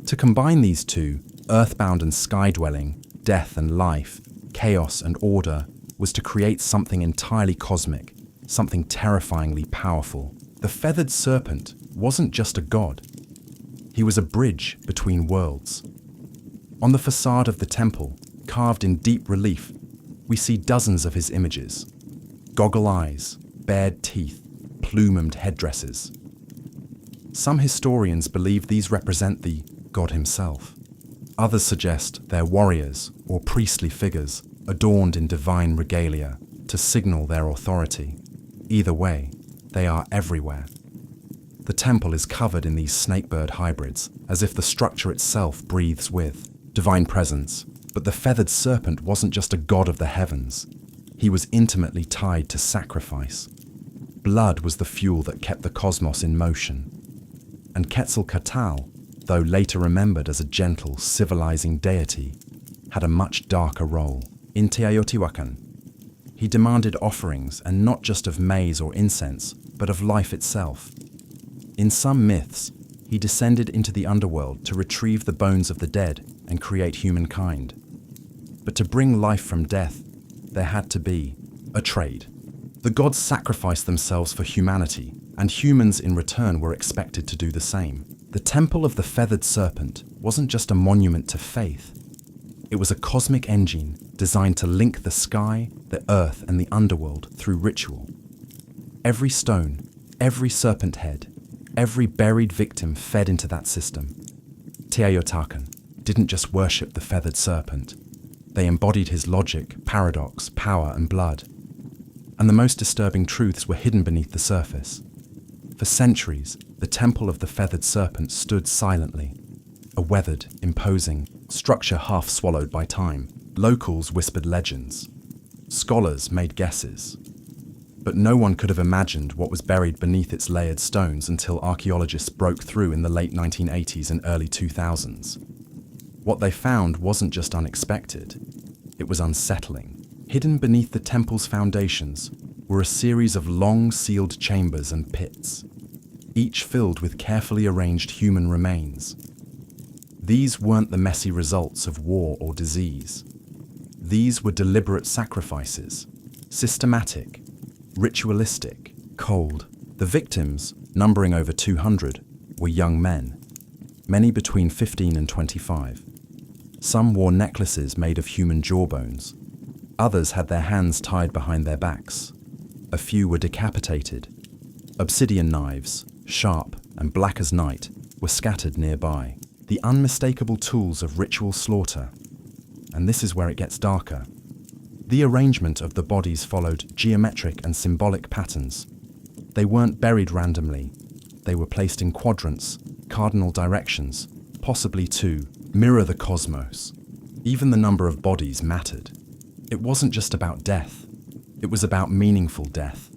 To combine these two, earthbound and sky-dwelling, death and life, chaos and order, was to create something entirely cosmic, something terrifyingly powerful. The Feathered Serpent wasn't just a god. He was a bridge between worlds. On the facade of the temple, carved in deep relief, we see dozens of his images. Goggle eyes, bared teeth, plumed headdresses. Some historians believe these represent the god himself. Others suggest they're warriors or priestly figures adorned in divine regalia to signal their authority. Either way, they are everywhere. The temple is covered in these snakebird hybrids, as if the structure itself breathes with divine presence. But the Feathered Serpent wasn't just a god of the heavens. He was intimately tied to sacrifice. Blood was the fuel that kept the cosmos in motion. And Quetzalcoatl, though later remembered as a gentle, civilizing deity, had a much darker role. In Teotihuacan, he demanded offerings, and not just of maize or incense, but of life itself. In some myths, he descended into the underworld to retrieve the bones of the dead and create humankind. But to bring life from death, there had to be a trade. The gods sacrificed themselves for humanity, and humans in return were expected to do the same. The Temple of the Feathered Serpent wasn't just a monument to faith. It was a cosmic engine designed to link the sky, the earth, and the underworld through ritual. Every stone, every serpent head, every buried victim fed into that system. Teotihuacan didn't just worship the feathered serpent. They embodied his logic, paradox, power, and blood. And the most disturbing truths were hidden beneath the surface. For centuries, the Temple of the Feathered Serpent stood silently, a weathered, imposing structure half swallowed by time. Locals whispered legends. Scholars made guesses. But no one could have imagined what was buried beneath its layered stones until archaeologists broke through in the late 1980s and early 2000s. What they found wasn't just unexpected, it was unsettling. Hidden beneath the temple's foundations were a series of long, sealed chambers and pits, each filled with carefully arranged human remains. These weren't the messy results of war or disease. These were deliberate sacrifices, systematic, ritualistic, cold. The victims, numbering over 200, were young men, many between 15 and 25. Some wore necklaces made of human jawbones. Others had their hands tied behind their backs. A few were decapitated. Obsidian knives, sharp and black as night, were scattered nearby. The unmistakable tools of ritual slaughter. And this is where it gets darker. The arrangement of the bodies followed geometric and symbolic patterns. They weren't buried randomly. They were placed in quadrants, cardinal directions, possibly to mirror the cosmos. Even the number of bodies mattered. It wasn't just about death. It was about meaningful death.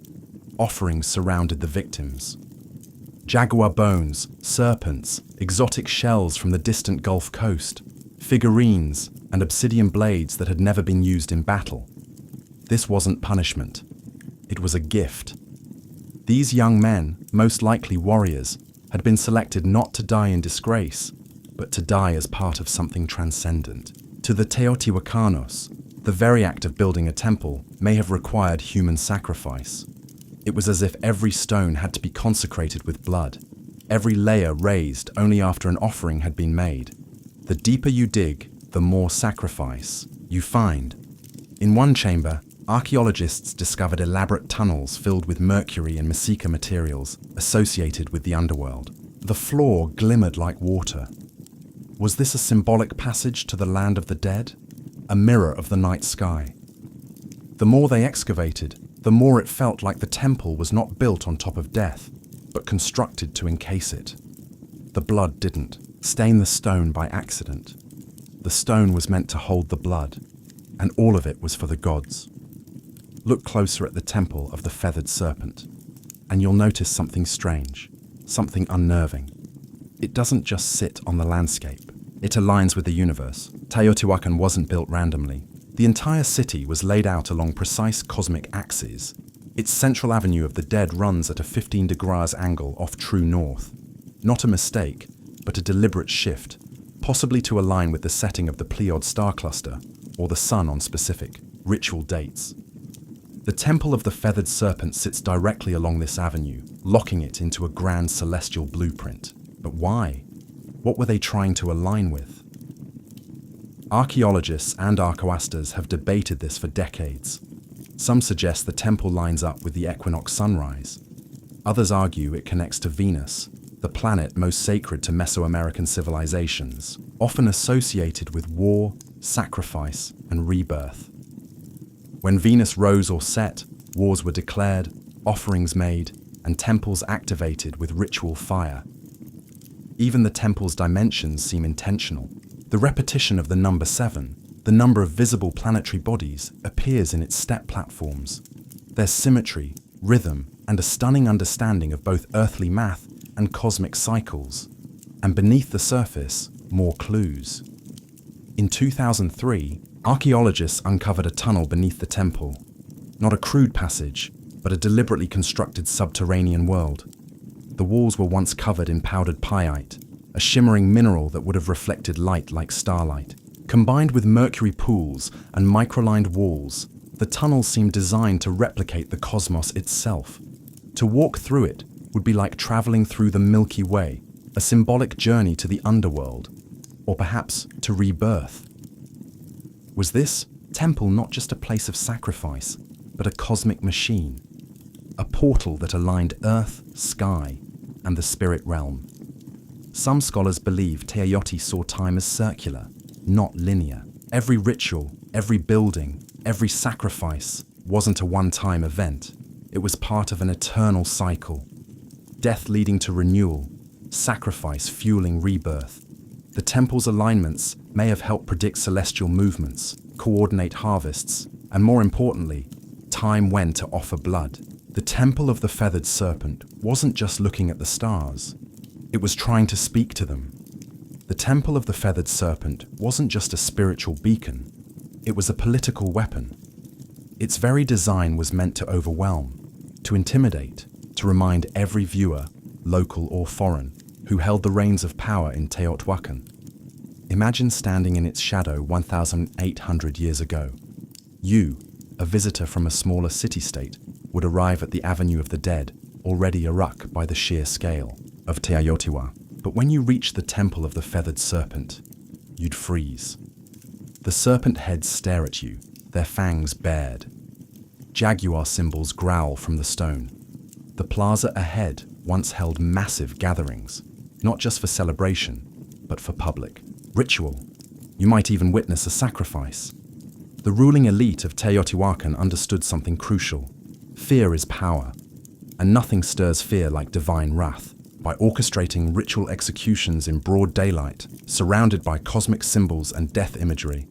Offerings surrounded the victims. Jaguar bones, serpents, exotic shells from the distant Gulf Coast, figurines, and obsidian blades that had never been used in battle. This wasn't punishment. It was a gift. These young men, most likely warriors, had been selected not to die in disgrace, but to die as part of something transcendent. To the Teotihuacanos, the very act of building a temple may have required human sacrifice. It was as if every stone had to be consecrated with blood, every layer raised only after an offering had been made. The deeper you dig, the more sacrifice you find. In one chamber, archaeologists discovered elaborate tunnels filled with mercury and mica materials associated with the underworld. The floor glimmered like water. Was this a symbolic passage to the land of the dead? A mirror of the night sky? The more they excavated, the more it felt like the temple was not built on top of death, but constructed to encase it. The blood didn't stain the stone by accident. The stone was meant to hold the blood, and all of it was for the gods. Look closer at the temple of the feathered serpent, and you'll notice something strange, something unnerving. It doesn't just sit on the landscape. It aligns with the universe. Teotihuacan wasn't built randomly. The entire city was laid out along precise cosmic axes. Its central avenue of the dead runs at a 15 degrees angle off true north. Not a mistake, but a deliberate shift, possibly to align with the setting of the Pleiad star cluster or the sun on specific ritual dates. The Temple of the Feathered Serpent sits directly along this avenue, locking it into a grand celestial blueprint. But why? What were they trying to align with? Archaeologists and archaeoistas have debated this for decades. Some suggest the temple lines up with the equinox sunrise. Others argue it connects to Venus, the planet most sacred to Mesoamerican civilizations, often associated with war, sacrifice, and rebirth. When Venus rose or set, wars were declared, offerings made, and temples activated with ritual fire. Even the temple's dimensions seem intentional. The repetition of the number 7, the number of visible planetary bodies, appears in its step platforms. There's symmetry, rhythm, and a stunning understanding of both earthly math and cosmic cycles. And beneath the surface, more clues. In 2003, archaeologists uncovered a tunnel beneath the temple. Not a crude passage, but a deliberately constructed subterranean world. The walls were once covered in powdered pyite, a shimmering mineral that would have reflected light like starlight. Combined with mercury pools and microlined walls, the tunnel seemed designed to replicate the cosmos itself. To walk through it would be like traveling through the Milky Way, a symbolic journey to the underworld, or perhaps to rebirth. Was this temple not just a place of sacrifice, but a cosmic machine, a portal that aligned earth, sky, and the spirit realm? Some scholars believe Teotihuacan saw time as circular, not linear. Every ritual, every building, every sacrifice wasn't a one-time event. It was part of an eternal cycle. Death leading to renewal, sacrifice fueling rebirth. The temple's alignments may have helped predict celestial movements, coordinate harvests, and more importantly, time when to offer blood. The Temple of the Feathered Serpent wasn't just looking at the stars. It was trying to speak to them. The Temple of the Feathered Serpent wasn't just a spiritual beacon. It was a political weapon. Its very design was meant to overwhelm, to intimidate, to remind every viewer, local or foreign, who held the reins of power in Teotihuacan. Imagine standing in its shadow 1,800 years ago. You, a visitor from a smaller city-state, would arrive at the Avenue of the Dead, already aruck by the sheer scale of Teotihuacan. But when you reach the Temple of the Feathered Serpent, you'd freeze. The serpent heads stare at you, their fangs bared. Jaguar symbols growl from the stone. The plaza ahead once held massive gatherings, not just for celebration, but for public ritual. You might even witness a sacrifice. The ruling elite of Teotihuacan understood something crucial. Fear is power, and nothing stirs fear like divine wrath. By orchestrating ritual executions in broad daylight, surrounded by cosmic symbols and death imagery,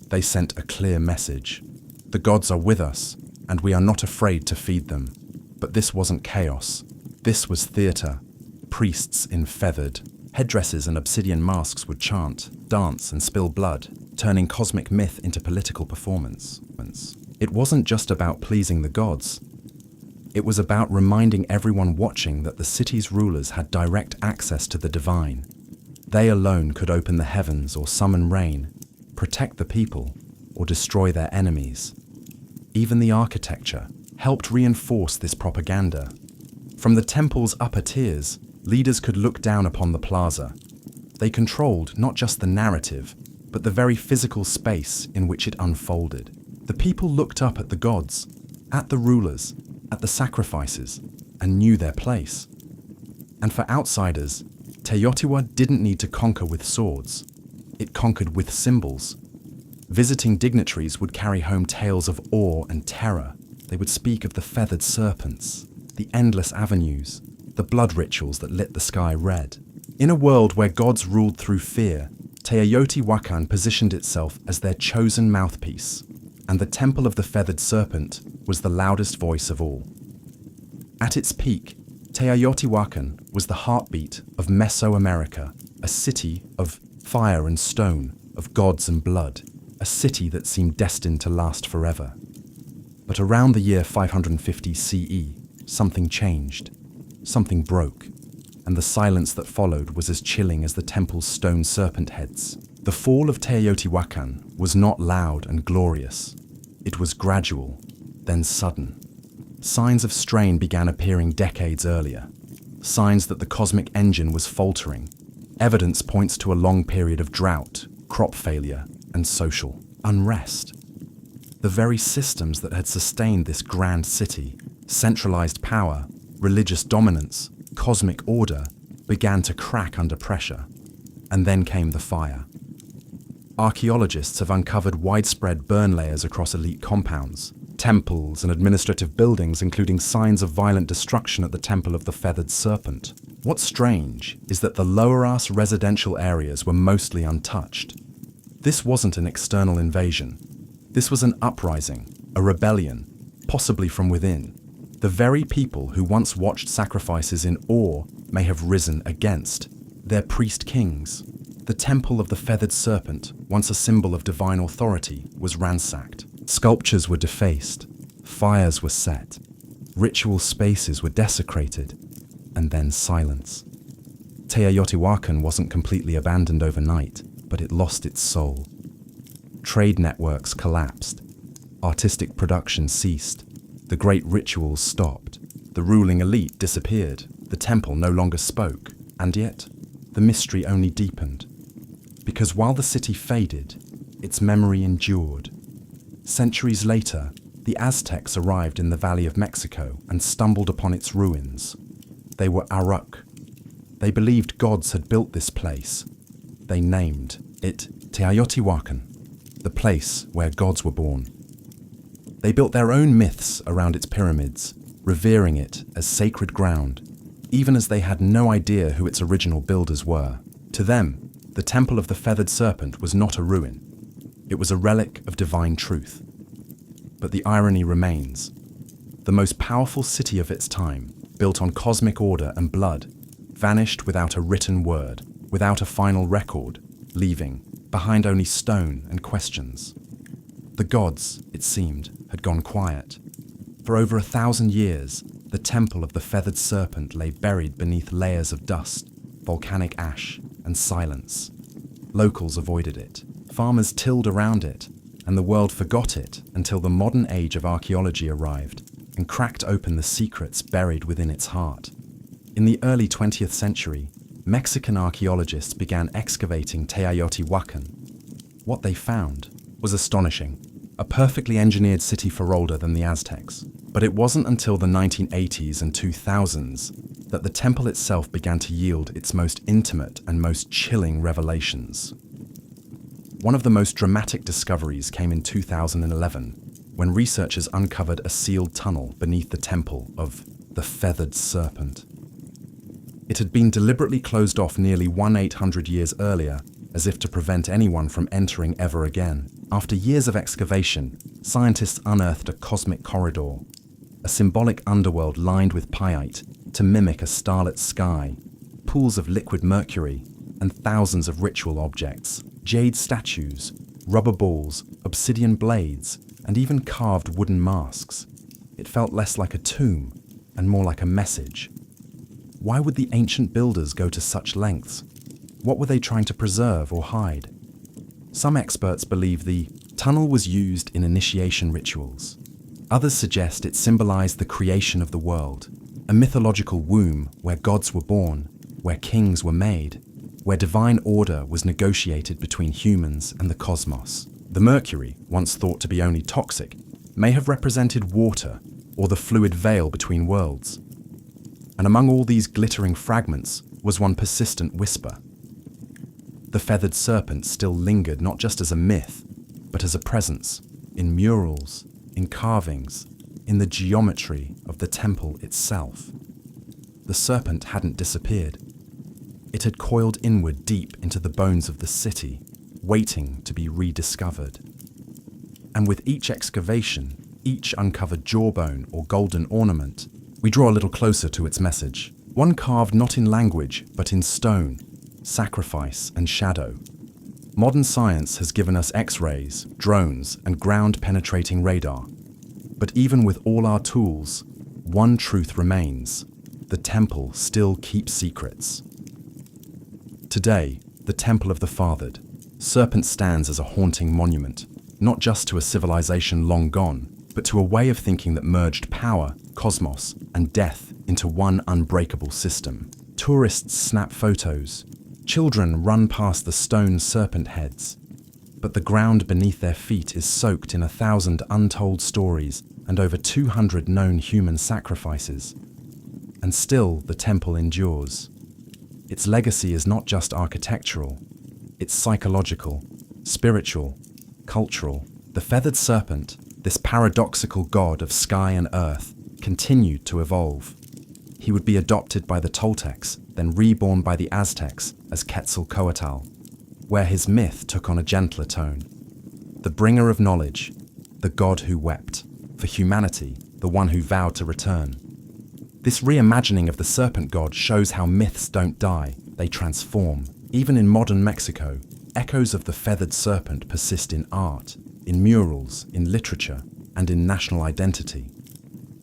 they sent a clear message. The gods are with us, and we are not afraid to feed them. But this wasn't chaos. This was theater. Priests in feathered headdresses and obsidian masks would chant, dance, and spill blood, turning cosmic myth into political performance. It wasn't just about pleasing the gods. It was about reminding everyone watching that the city's rulers had direct access to the divine. They alone could open the heavens or summon rain, protect the people, or destroy their enemies. Even the architecture helped reinforce this propaganda. From the temple's upper tiers, leaders could look down upon the plaza. They controlled not just the narrative, but the very physical space in which it unfolded. The people looked up at the gods, at the rulers, at the sacrifices, and knew their place. And for outsiders, Teotihuacan didn't need to conquer with swords. It conquered with symbols. Visiting dignitaries would carry home tales of awe and terror. They would speak of the feathered serpents, the endless avenues, the blood rituals that lit the sky red. In a world where gods ruled through fear, Teotihuacan positioned itself as their chosen mouthpiece, and the Temple of the Feathered Serpent was the loudest voice of all. At its peak, Teotihuacan was the heartbeat of Mesoamerica, a city of fire and stone, of gods and blood, a city that seemed destined to last forever. But around the year 550 CE, something changed. Something broke, and the silence that followed was as chilling as the temple's stone serpent heads. The fall of Teotihuacan was not loud and glorious. It was gradual, then sudden. Signs of strain began appearing decades earlier. Signs that the cosmic engine was faltering. Evidence points to a long period of drought, crop failure, and social unrest. The very systems that had sustained this grand city, centralized power, religious dominance, cosmic order, began to crack under pressure. And then came the fire. Archaeologists have uncovered widespread burn layers across elite compounds, temples and administrative buildings, including signs of violent destruction at the Temple of the Feathered Serpent. What's strange is that the lower-ass residential areas were mostly untouched. This wasn't an external invasion. This was an uprising, a rebellion, possibly from within. The very people who once watched sacrifices in awe may have risen against their priest kings. The Temple of the Feathered Serpent, once a symbol of divine authority, was ransacked. Sculptures were defaced, fires were set, ritual spaces were desecrated, and then silence. Teotihuacan wasn't completely abandoned overnight, but it lost its soul. Trade networks collapsed, artistic production ceased, the great rituals stopped, the ruling elite disappeared, the temple no longer spoke, and yet, the mystery only deepened. Because while the city faded, its memory endured. Centuries later, the Aztecs arrived in the Valley of Mexico and stumbled upon its ruins. They were Aruk. They believed gods had built this place. They named it Teotihuacan, the place where gods were born. They built their own myths around its pyramids, revering it as sacred ground, even as they had no idea who its original builders were. To them, the Temple of the Feathered Serpent was not a ruin. It was a relic of divine truth. But the irony remains. The most powerful city of its time, built on cosmic order and blood, vanished without a written word, without a final record, leaving behind only stone and questions. The gods, it seemed, had gone quiet. For over 1,000 years, the Temple of the Feathered Serpent lay buried beneath layers of dust, volcanic ash, and silence. Locals avoided it. Farmers tilled around it, and the world forgot it until the modern age of archaeology arrived and cracked open the secrets buried within its heart. In the early 20th century, Mexican archaeologists began excavating Teotihuacan. What they found was astonishing. A perfectly engineered city far older than the Aztecs. But it wasn't until the 1980s and 2000s that the temple itself began to yield its most intimate and most chilling revelations. One of the most dramatic discoveries came in 2011, when researchers uncovered a sealed tunnel beneath the temple of the Feathered Serpent. It had been deliberately closed off nearly 1,800 years earlier, as if to prevent anyone from entering ever again. After years of excavation, scientists unearthed a cosmic corridor, a symbolic underworld lined with pyite to mimic a starlit sky, pools of liquid mercury, and thousands of ritual objects, jade statues, rubber balls, obsidian blades, and even carved wooden masks. It felt less like a tomb and more like a message. Why would the ancient builders go to such lengths? What were they trying to preserve or hide? Some experts believe the tunnel was used in initiation rituals. Others suggest it symbolized the creation of the world, a mythological womb where gods were born, where kings were made, where divine order was negotiated between humans and the cosmos. The mercury, once thought to be only toxic, may have represented water or the fluid veil between worlds. And among all these glittering fragments was one persistent whisper. The feathered serpent still lingered not just as a myth, but as a presence, in murals, in carvings, in the geometry of the temple itself. The serpent hadn't disappeared. It had coiled inward deep into the bones of the city, waiting to be rediscovered. And with each excavation, each uncovered jawbone or golden ornament, we draw a little closer to its message. One carved not in language, but in stone, sacrifice and shadow. Modern science has given us X-rays, drones, and ground-penetrating radar. But even with all our tools, one truth remains. The temple still keeps secrets. Today, the Temple of the Feathered Serpent stands as a haunting monument, not just to a civilization long gone, but to a way of thinking that merged power, cosmos, and death into one unbreakable system. Tourists snap photos. Children run past the stone serpent heads. But the ground beneath their feet is soaked in 1,000 untold stories and over 200 known human sacrifices. And still, the temple endures. Its legacy is not just architectural, it's psychological, spiritual, cultural. The feathered serpent, this paradoxical god of sky and earth, continued to evolve. He would be adopted by the Toltecs, then reborn by the Aztecs as Quetzalcoatl, where his myth took on a gentler tone. The bringer of knowledge, the god who wept. For humanity, the one who vowed to return. This reimagining of the serpent god shows how myths don't die, they transform. Even in modern Mexico, echoes of the feathered serpent persist in art, in murals, in literature, and in national identity.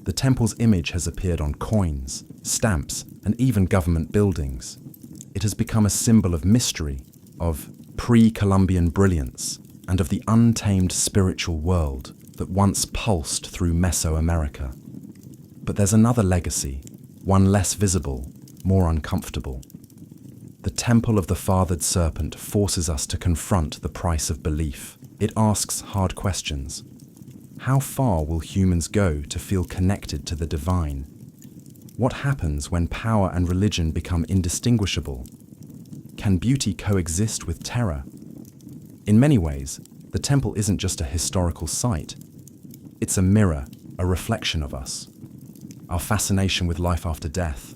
The temple's image has appeared on coins, stamps, and even government buildings. It has become a symbol of mystery, of pre-Columbian brilliance, and of the untamed spiritual world that once pulsed through Mesoamerica. But there's another legacy, one less visible, more uncomfortable. The temple of the fathered serpent forces us to confront the price of belief. It asks hard questions. How far will humans go to feel connected to the divine? What happens when power and religion become indistinguishable? Can beauty coexist with terror? In many ways, the temple isn't just a historical site. It's a mirror, a reflection of us. Our fascination with life after death,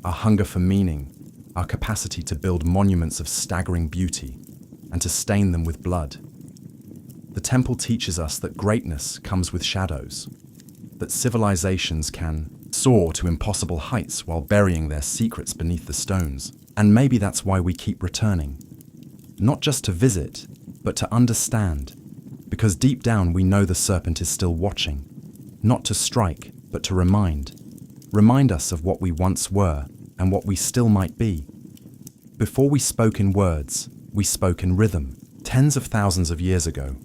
our hunger for meaning, our capacity to build monuments of staggering beauty and to stain them with blood. The temple teaches us that greatness comes with shadows, that civilizations can soar to impossible heights while burying their secrets beneath the stones. And maybe that's why we keep returning. Not just to visit, but to understand. Because deep down we know the serpent is still watching. Not to strike, but to remind. Remind us of what we once were and what we still might be. Before we spoke in words, we spoke in rhythm. Tens of thousands of years ago,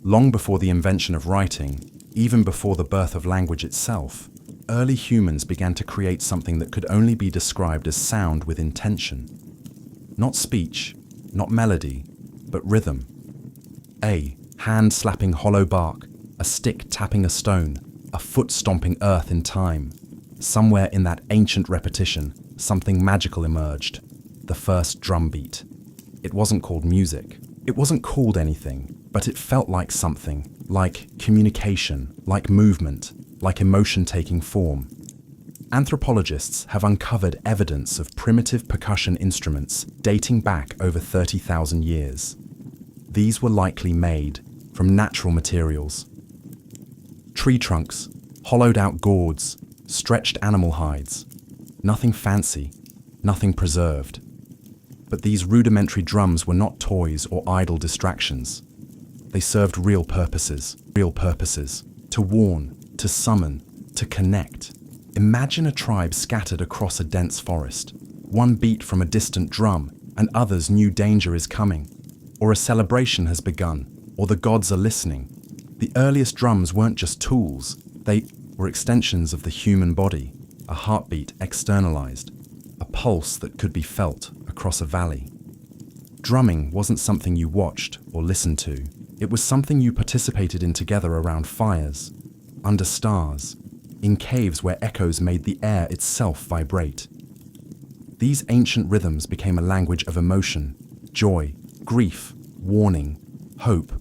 long before the invention of writing, even before the birth of language itself, early humans began to create something that could only be described as sound with intention. Not speech, not melody, but rhythm. A hand slapping hollow bark, a stick tapping a stone, a foot stomping earth in time. Somewhere in that ancient repetition, something magical emerged. The first drum beat. It wasn't called music. It wasn't called anything, but it felt like something, like communication, like movement, like emotion taking form. Anthropologists have uncovered evidence of primitive percussion instruments dating back over 30,000 years. These were likely made from natural materials. Tree trunks, hollowed out gourds, stretched animal hides. Nothing fancy, nothing preserved. But these rudimentary drums were not toys or idle distractions. They served real purposes, to warn, to summon, to connect. Imagine a tribe scattered across a dense forest. One beat from a distant drum, and others knew danger is coming, or a celebration has begun, or the gods are listening. The earliest drums weren't just tools, they were extensions of the human body, a heartbeat externalized, a pulse that could be felt across a valley. Drumming wasn't something you watched or listened to. It was something you participated in together around fires, under stars, in caves where echoes made the air itself vibrate. These ancient rhythms became a language of emotion, joy, grief, warning, hope,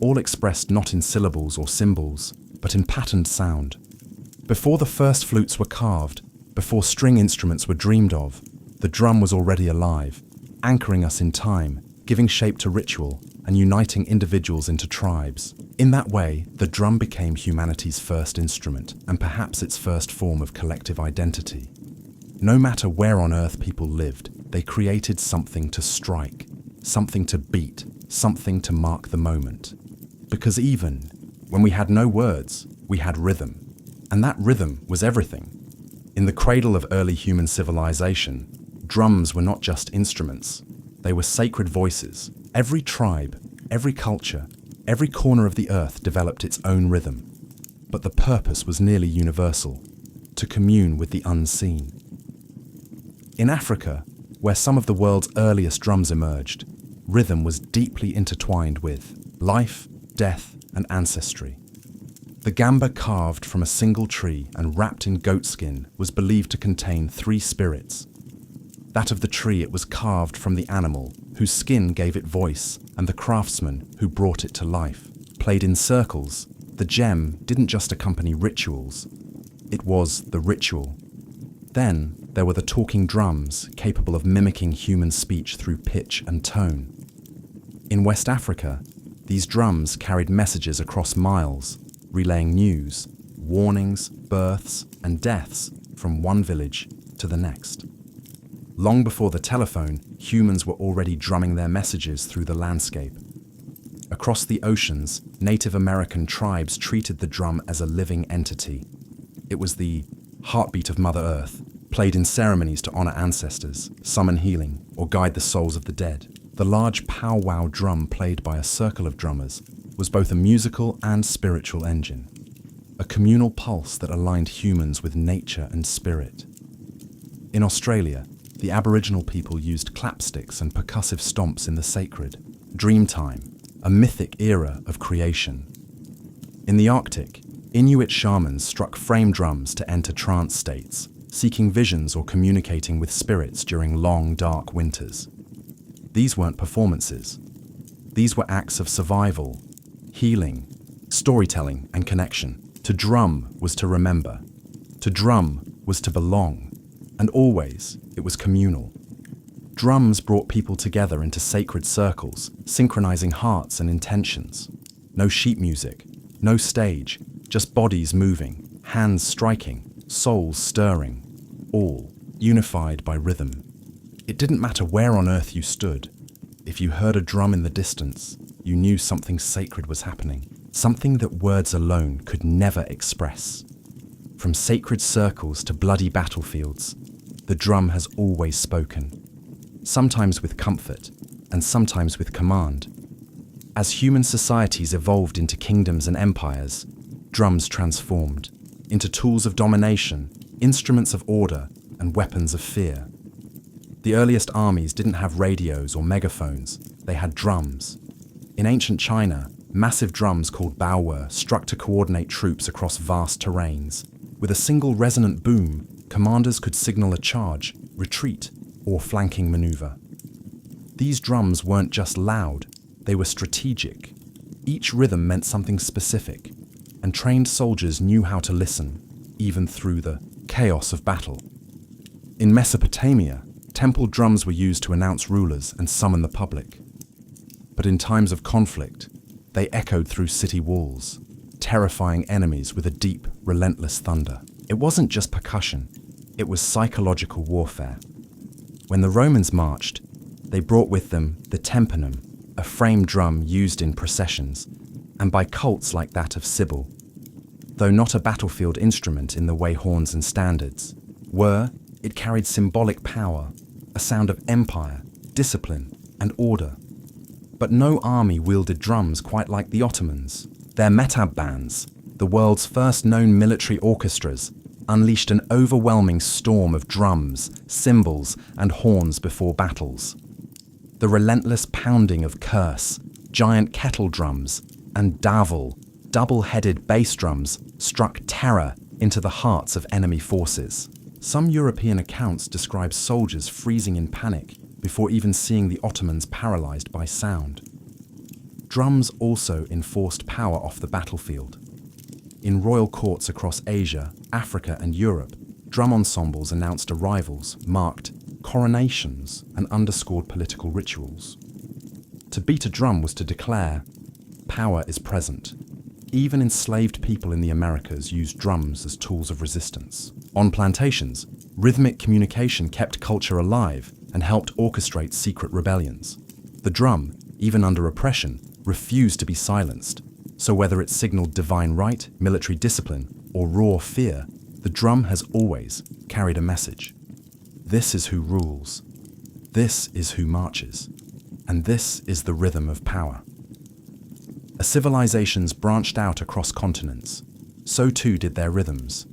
all expressed not in syllables or symbols, but in patterned sound. Before the first flutes were carved, before string instruments were dreamed of, the drum was already alive, anchoring us in time, giving shape to ritual, and uniting individuals into tribes. In that way, the drum became humanity's first instrument, and perhaps its first form of collective identity. No matter where on earth people lived, they created something to strike, something to beat, something to mark the moment. Because even when we had no words, we had rhythm. And that rhythm was everything. In the cradle of early human civilization, drums were not just instruments. They were sacred voices. Every tribe, every culture, every corner of the earth developed its own rhythm. But the purpose was nearly universal, to commune with the unseen. In Africa, where some of the world's earliest drums emerged, rhythm was deeply intertwined with life, death, and ancestry. The gamba carved from a single tree and wrapped in goatskin was believed to contain 3 spirits. That of the tree it was carved from the animal, whose skin gave it voice, and the craftsman who brought it to life. Played in circles, the gem didn't just accompany rituals, it was the ritual. Then there were the talking drums, capable of mimicking human speech through pitch and tone. In West Africa, these drums carried messages across miles, relaying news, warnings, births, and deaths from one village to the next. Long before the telephone, humans were already drumming their messages through the landscape. Across the oceans, Native American tribes treated the drum as a living entity. It was the heartbeat of Mother Earth, played in ceremonies to honor ancestors, summon healing, or guide the souls of the dead. The large powwow drum played by a circle of drummers was both a musical and spiritual engine, a communal pulse that aligned humans with nature and spirit. In Australia, the Aboriginal people used clapsticks and percussive stomps in the sacred. Dreamtime, a mythic era of creation. In the Arctic, Inuit shamans struck frame drums to enter trance states, seeking visions or communicating with spirits during long, dark winters. These weren't performances. These were acts of survival, healing, storytelling, and connection. To drum was to remember. To drum was to belong. And always, it was communal. Drums brought people together into sacred circles, synchronizing hearts and intentions. No sheet music, no stage, just bodies moving, hands striking, souls stirring, all unified by rhythm. It didn't matter where on earth you stood. If you heard a drum in the distance, you knew something sacred was happening, something that words alone could never express. From sacred circles to bloody battlefields, the drum has always spoken, sometimes with comfort and sometimes with command. As human societies evolved into kingdoms and empires, drums transformed into tools of domination, instruments of order, and weapons of fear. The earliest armies didn't have radios or megaphones, they had drums. In ancient China, massive drums called baowe struck to coordinate troops across vast terrains. With a single resonant boom, commanders could signal a charge, retreat, or flanking maneuver. These drums weren't just loud, they were strategic. Each rhythm meant something specific, and trained soldiers knew how to listen, even through the chaos of battle. In Mesopotamia, temple drums were used to announce rulers and summon the public. But in times of conflict, they echoed through city walls, terrifying enemies with a deep, relentless thunder. It wasn't just percussion, it was psychological warfare. When the Romans marched, they brought with them the tympanum, a frame drum used in processions, and by cults like that of Sibyl. Though not a battlefield instrument in the way horns and standards were, it carried symbolic power, a sound of empire, discipline, and order. But no army wielded drums quite like the Ottomans. Their metab bands, the world's first known military orchestras, unleashed an overwhelming storm of drums, cymbals, and horns before battles. The relentless pounding of curse, giant kettle drums, and davul, double-headed bass drums, struck terror into the hearts of enemy forces. Some European accounts describe soldiers freezing in panic before even seeing the Ottomans paralyzed by sound. Drums also enforced power off the battlefield. In royal courts across Asia, Africa, and Europe, drum ensembles announced arrivals, marked coronations, and underscored political rituals. To beat a drum was to declare, power is present. Even enslaved people in the Americas used drums as tools of resistance. On plantations, rhythmic communication kept culture alive and helped orchestrate secret rebellions. The drum, even under oppression, refused to be silenced. So whether it signaled divine right, military discipline, or raw fear, the drum has always carried a message. This is who rules. This is who marches. And this is the rhythm of power. As civilizations branched out across continents, so too did their rhythms,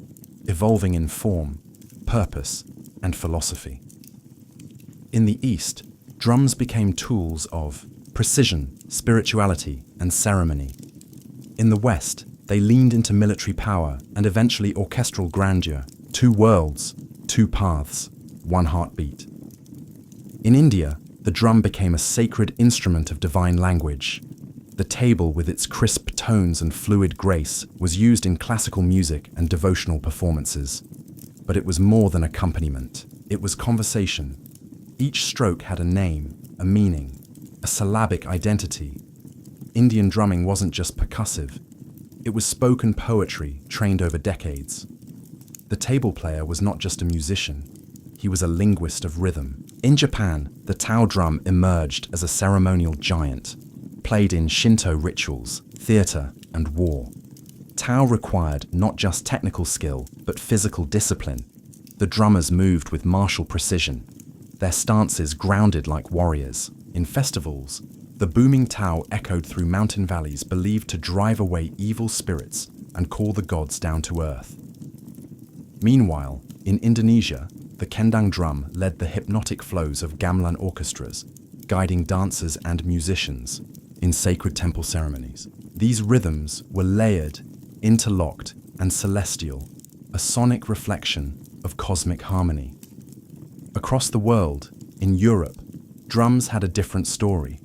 evolving in form, purpose, and philosophy. In the East, drums became tools of precision, spirituality, and ceremony. In the West, they leaned into military power and eventually orchestral grandeur. Two worlds, two paths, one heartbeat. In India, the drum became a sacred instrument of divine language. The tabla, with its crisp tones and fluid grace, was used in classical music and devotional performances. But it was more than accompaniment. It was conversation. Each stroke had a name, a meaning, a syllabic identity. Indian drumming wasn't just percussive. It was spoken poetry trained over decades. The table player was not just a musician. He was a linguist of rhythm. In Japan, the Tao drum emerged as a ceremonial giant, played in Shinto rituals, theater, and war. Tao required not just technical skill, but physical discipline. The drummers moved with martial precision, their stances grounded like warriors. In festivals, the booming Tao echoed through mountain valleys believed to drive away evil spirits and call the gods down to earth. Meanwhile, in Indonesia, The kendang drum led the hypnotic flows of gamelan orchestras, guiding dancers and musicians in sacred temple ceremonies. These rhythms were layered, interlocked, and celestial, a sonic reflection of cosmic harmony. Across the world, in Europe, drums had a different story.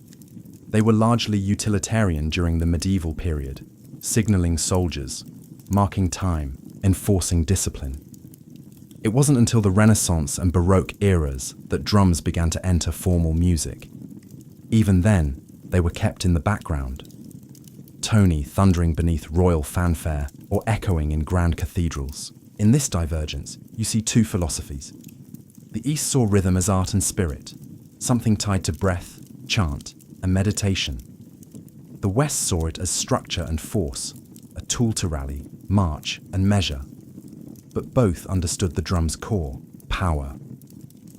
They were largely utilitarian during the medieval period, signaling soldiers, marking time, enforcing discipline. It wasn't until the Renaissance and Baroque eras that drums began to enter formal music. Even then, they were kept in the background, tony thundering beneath royal fanfare or echoing in grand cathedrals. In this divergence, you see two philosophies. The East saw rhythm as art and spirit, something tied to breath, chant, and meditation. The West saw it as structure and force, a tool to rally, march, and measure. But both understood the drum's core, power.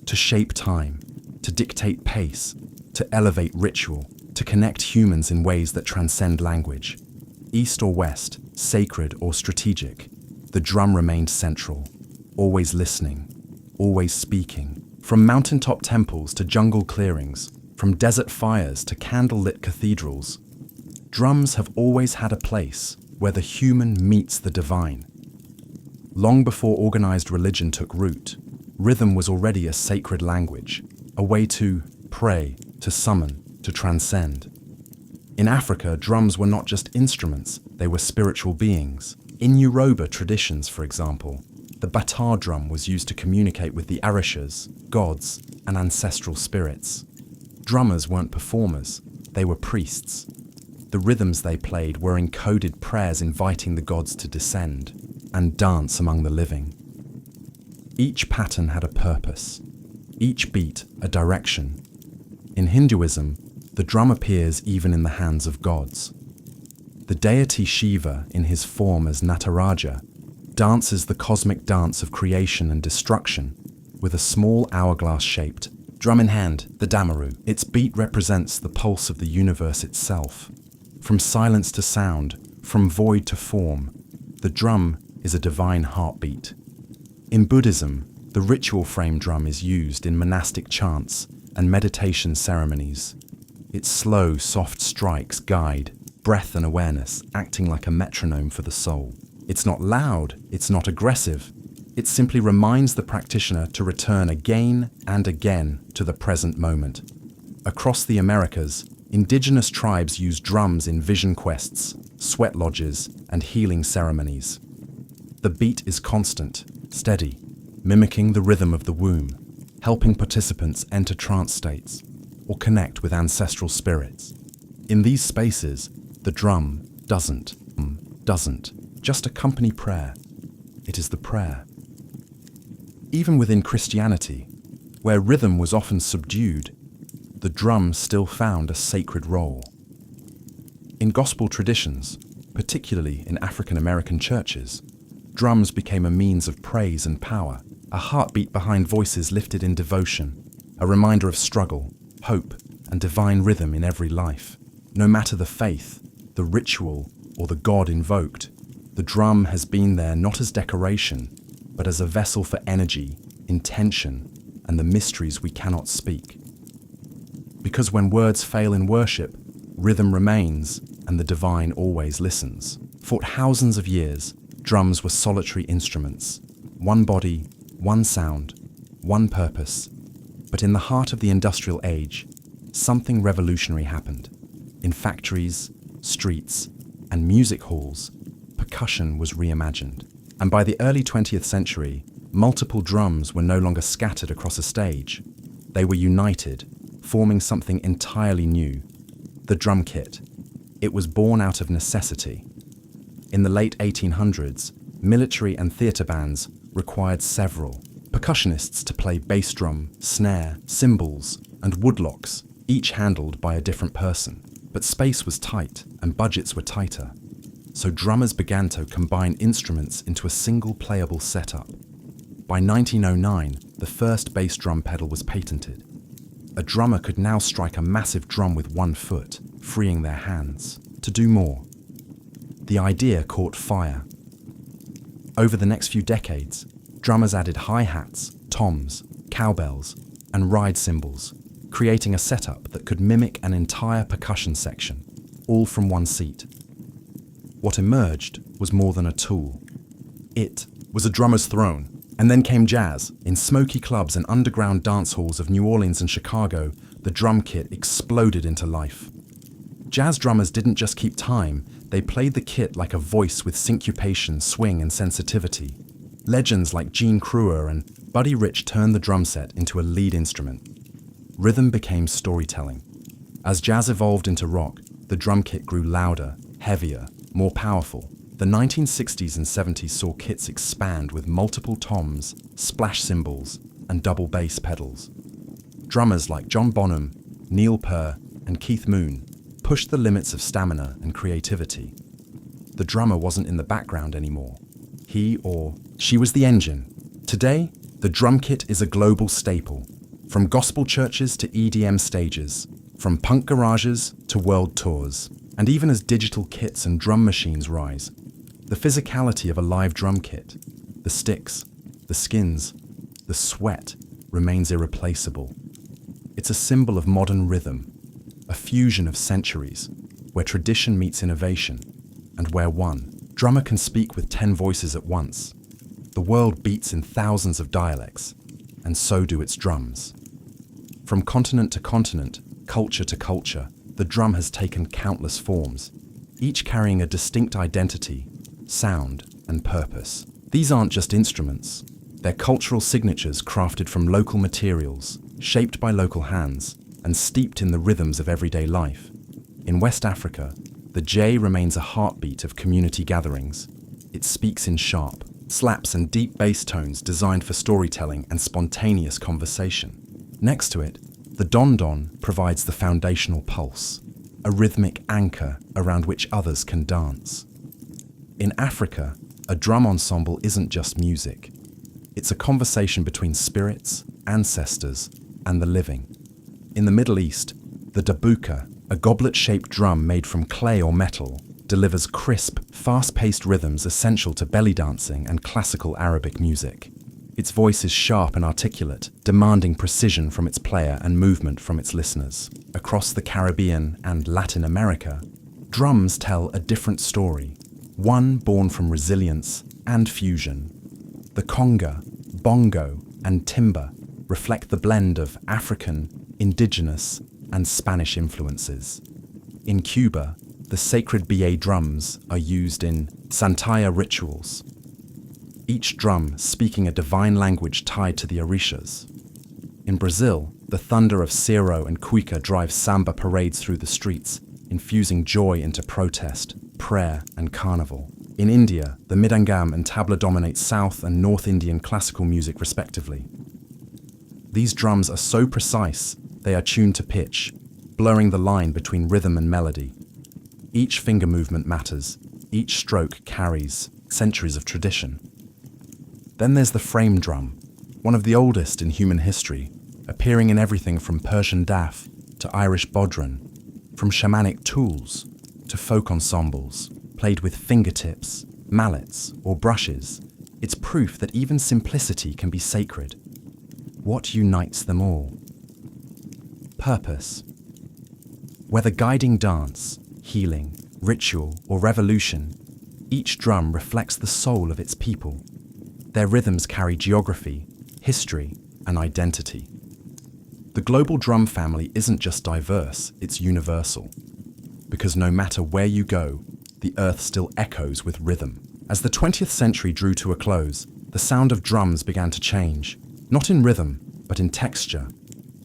To shape time, to dictate pace, to elevate ritual, to connect humans in ways that transcend language. East or West, sacred or strategic, the drum remained central, always listening, always speaking. From mountaintop temples to jungle clearings, from desert fires to candle-lit cathedrals, drums have always had a place where the human meets the divine. Long before organized religion took root, rhythm was already a sacred language, a way to pray, to summon, to transcend. In Africa, drums were not just instruments, they were spiritual beings. In Yoruba traditions, for example, the bata drum was used to communicate with the Orishas, gods, and ancestral spirits. Drummers weren't performers, they were priests. The rhythms they played were encoded prayers inviting the gods to descend and dance among the living. Each pattern had a purpose, each beat a direction. In Hinduism, the drum appears even in the hands of gods. The deity Shiva, in his form as Nataraja, dances the cosmic dance of creation and destruction with a small hourglass-shaped drum in hand, the damaru. Its beat represents the pulse of the universe itself. From silence to sound, from void to form, the drum is a divine heartbeat. In Buddhism, the ritual frame drum is used in monastic chants and meditation ceremonies. Its slow, soft strikes guide breath and awareness, acting like a metronome for the soul. It's not loud, it's not aggressive. It simply reminds the practitioner to return again and again to the present moment. Across the Americas, indigenous tribes use drums in vision quests, sweat lodges, and healing ceremonies. The beat is constant, steady, mimicking the rhythm of the womb, helping participants enter trance states or connect with ancestral spirits. In these spaces, the drum doesn't just accompany prayer. It is the prayer. Even within Christianity, where rhythm was often subdued, the drum still found a sacred role. In gospel traditions, particularly in African American churches, drums became a means of praise and power, a heartbeat behind voices lifted in devotion, a reminder of struggle, hope, and divine rhythm in every life. No matter the faith, the ritual, or the God invoked, the drum has been there not as decoration, but as a vessel for energy, intention, and the mysteries we cannot speak. Because when words fail in worship, rhythm remains, and the divine always listens. For thousands of years, drums were solitary instruments, one body, one sound, one purpose. But in the heart of the industrial age, something revolutionary happened. In factories, streets, and music halls, percussion was reimagined. And by the early 20th century, multiple drums were no longer scattered across a stage. They were united, forming something entirely new, the drum kit. It was born out of necessity. In the late 1800s, military and theatre bands required several percussionists to play bass drum, snare, cymbals, and woodlocks, each handled by a different person. But space was tight and budgets were tighter, so drummers began to combine instruments into a single playable setup. By 1909, the first bass drum pedal was patented. A drummer could now strike a massive drum with one foot, freeing their hands to do more. The idea caught fire. Over the next few decades, drummers added hi-hats, toms, cowbells, and ride cymbals, creating a setup that could mimic an entire percussion section, all from one seat. What emerged was more than a tool. It was a drummer's throne. And then came jazz. In smoky clubs and underground dance halls of New Orleans and Chicago, the drum kit exploded into life. Jazz drummers didn't just keep time, they played the kit like a voice with syncopation, swing, and sensitivity. Legends like Gene Kruger and Buddy Rich turned the drum set into a lead instrument. Rhythm became storytelling. As jazz evolved into rock, the drum kit grew louder, heavier, more powerful. The 1960s and 70s saw kits expand with multiple toms, splash cymbals, and double bass pedals. Drummers like John Bonham, Neil Peart, and Keith Moon pushed the limits of stamina and creativity. The drummer wasn't in the background anymore. He or she was the engine. Today, the drum kit is a global staple, from gospel churches to EDM stages, from punk garages to world tours. And even as digital kits and drum machines rise, the physicality of a live drum kit, the sticks, the skins, the sweat, remains irreplaceable. It's a symbol of modern rhythm, a fusion of centuries, where tradition meets innovation, and where one drummer can speak with 10 voices at once. The world beats in thousands of dialects, and so do its drums. From continent to continent, culture to culture, the drum has taken countless forms, each carrying a distinct identity, sound, and purpose. These aren't just instruments. They're cultural signatures crafted from local materials, shaped by local hands, and steeped in the rhythms of everyday life. In West Africa, the J remains a heartbeat of community gatherings. It speaks in sharp slaps and deep bass tones designed for storytelling and spontaneous conversation. Next to it, the don-don provides the foundational pulse, a rhythmic anchor around which others can dance. In Africa, a drum ensemble isn't just music. It's a conversation between spirits, ancestors, and the living. In the Middle East, the dabuka, a goblet-shaped drum made from clay or metal, delivers crisp, fast-paced rhythms essential to belly dancing and classical Arabic music. Its voice is sharp and articulate, demanding precision from its player and movement from its listeners. Across the Caribbean and Latin America, drums tell a different story, one born from resilience and fusion. The conga, bongo, and timba reflect the blend of African, indigenous, and Spanish influences. In Cuba, the sacred BA drums are used in Santaya rituals, each drum speaking a divine language tied to the orishas. In Brazil, the thunder of Ciro and Cuica drives samba parades through the streets, infusing joy into protest, prayer, and carnival. In India, the mridangam and tabla dominate South and North Indian classical music respectively. These drums are so precise, they are tuned to pitch, blurring the line between rhythm and melody. Each finger movement matters, each stroke carries centuries of tradition. Then there's the frame drum, one of the oldest in human history, appearing in everything from Persian daf to Irish bodhran, from shamanic tools to folk ensembles, played with fingertips, mallets, or brushes. It's proof that even simplicity can be sacred. What unites them all? Purpose. Whether guiding dance, healing, ritual, or revolution, each drum reflects the soul of its people. Their rhythms carry geography, history, and identity. The global drum family isn't just diverse, it's universal. Because no matter where you go, the earth still echoes with rhythm. As the 20th century drew to a close, the sound of drums began to change, not in rhythm, but in texture.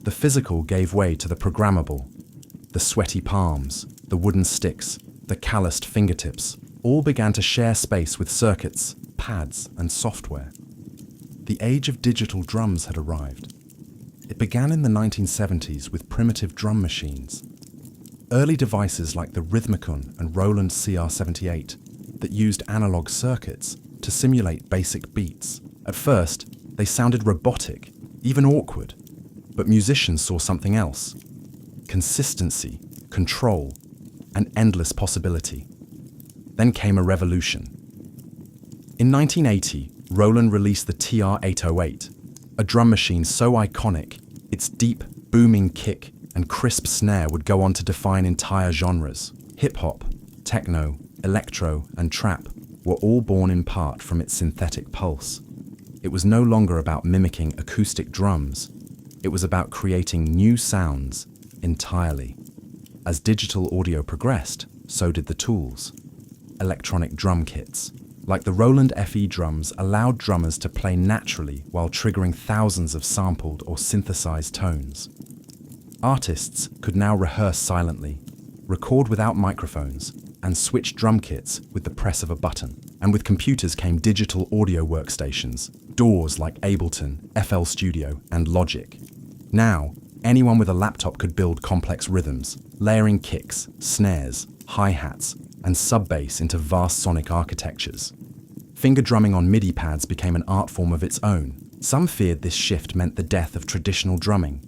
The physical gave way to the programmable. The sweaty palms, the wooden sticks, the calloused fingertips, all began to share space with circuits, pads, and software. The age of digital drums had arrived. It began in the 1970s with primitive drum machines. Early devices like the Rhythmicon and Roland CR78 that used analog circuits to simulate basic beats. At first, they sounded robotic, even awkward, but musicians saw something else: consistency, control, and endless possibility. Then came a revolution. In 1980, Roland released the TR-808, A drum machine so iconic, its deep, booming kick and crisp snare would go on to define entire genres. Hip-hop, techno, electro, and trap were all born in part from its synthetic pulse. It was no longer about mimicking acoustic drums. It was about creating new sounds entirely. As digital audio progressed, so did the tools. Electronic drum kits, like the Roland FE drums, allowed drummers to play naturally while triggering thousands of sampled or synthesized tones. Artists could now rehearse silently, record without microphones, and switch drum kits with the press of a button. And with computers came digital audio workstations, DAWs like Ableton, FL Studio, and Logic. Now, anyone with a laptop could build complex rhythms, layering kicks, snares, hi-hats, and sub-bass into vast sonic architectures. Finger drumming on MIDI pads became an art form of its own. Some feared this shift meant the death of traditional drumming,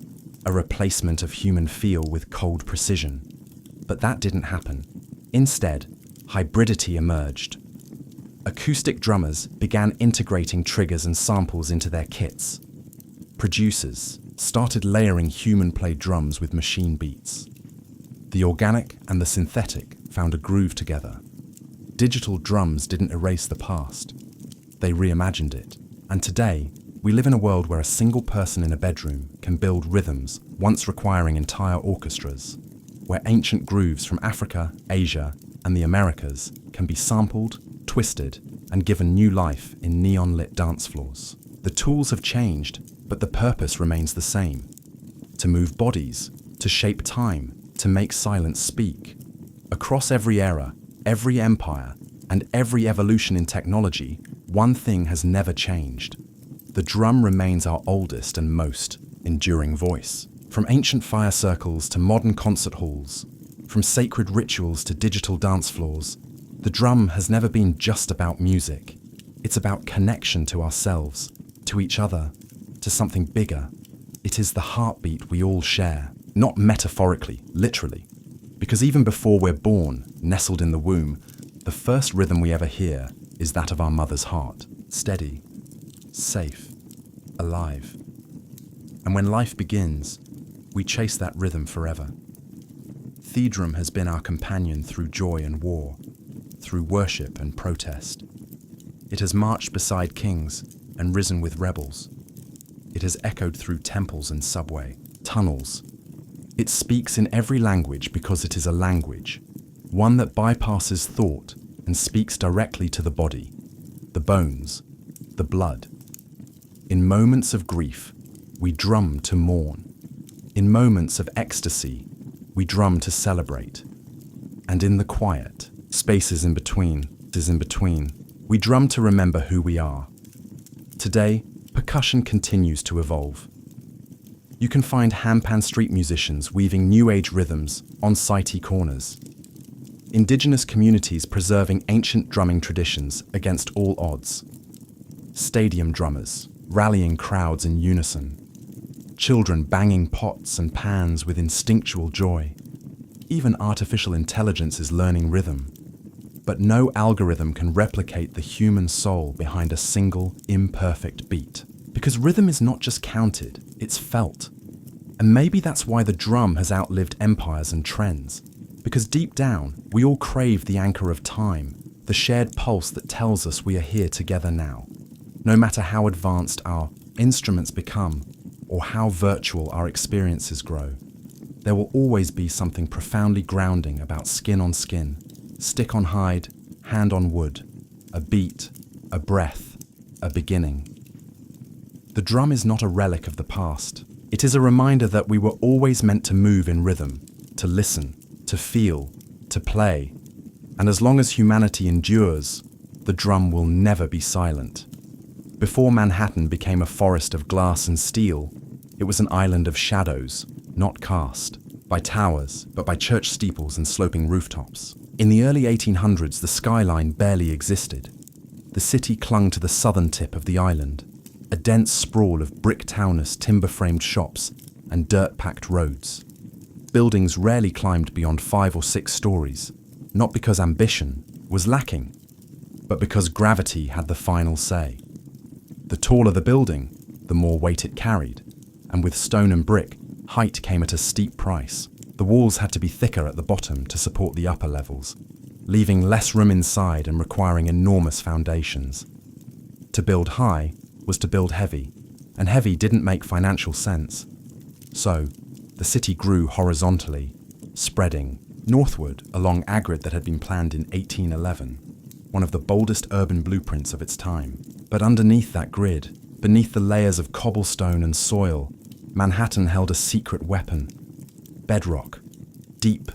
a replacement of human feel with cold precision. But that didn't happen. Instead, hybridity emerged. Acoustic drummers began integrating triggers and samples into their kits. Producers started layering human-played drums with machine beats. The organic and the synthetic found a groove together. Digital drums didn't erase the past. They reimagined it. And today, we live in a world where a single person in a bedroom can build rhythms once requiring entire orchestras, where ancient grooves from Africa, Asia, and the Americas can be sampled, twisted, and given new life in neon-lit dance floors. The tools have changed, but the purpose remains the same: to move bodies, to shape time, to make silence speak. Across every era, every empire, and every evolution in technology, one thing has never changed. The drum remains our oldest and most enduring voice. From ancient fire circles to modern concert halls, from sacred rituals to digital dance floors, the drum has never been just about music. It's about connection to ourselves, to each other, to something bigger. It is the heartbeat we all share, not metaphorically, literally. Because even before we're born, nestled in the womb, the first rhythm we ever hear is that of our mother's heart. Steady, safe, alive. And when life begins, we chase that rhythm forever. The drum has been our companion through joy and war, through worship and protest. It has marched beside kings and risen with rebels. It has echoed through temples and subway, tunnels. It speaks in every language because it is a language, one that bypasses thought and speaks directly to the body, the bones, the blood. In moments of grief, we drum to mourn. In moments of ecstasy, we drum to celebrate. And in the quiet, spaces in between, we drum to remember who we are. Today, percussion continues to evolve. You can find handpan street musicians weaving new age rhythms on city corners. Indigenous communities preserving ancient drumming traditions against all odds. Stadium drummers rallying crowds in unison. Children banging pots and pans with instinctual joy. Even artificial intelligence is learning rhythm. But no algorithm can replicate the human soul behind a single, imperfect beat. Because rhythm is not just counted, it's felt. And maybe that's why the drum has outlived empires and trends. Because deep down, we all crave the anchor of time, the shared pulse that tells us we are here together now. No matter how advanced our instruments become, or how virtual our experiences grow, there will always be something profoundly grounding about skin on skin, stick on hide, hand on wood, a beat, a breath, a beginning. The drum is not a relic of the past. It is a reminder that we were always meant to move in rhythm, to listen, to feel, to play. And as long as humanity endures, the drum will never be silent. Before Manhattan became a forest of glass and steel, it was an island of shadows, not cast by towers, but by church steeples and sloping rooftops. In the early 1800s, the skyline barely existed. The city clung to the southern tip of the island, a dense sprawl of brick-towners, timber-framed shops, and dirt-packed roads. Buildings rarely climbed beyond 5 or 6 stories, not because ambition was lacking, but because gravity had the final say. The taller the building, the more weight it carried, and with stone and brick, height came at a steep price. The walls had to be thicker at the bottom to support the upper levels, leaving less room inside and requiring enormous foundations. To build high was to build heavy, and heavy didn't make financial sense. So, the city grew horizontally, spreading northward along a grid that had been planned in 1811, one of the boldest urban blueprints of its time. But underneath that grid, beneath the layers of cobblestone and soil, Manhattan held a secret weapon: bedrock, deep,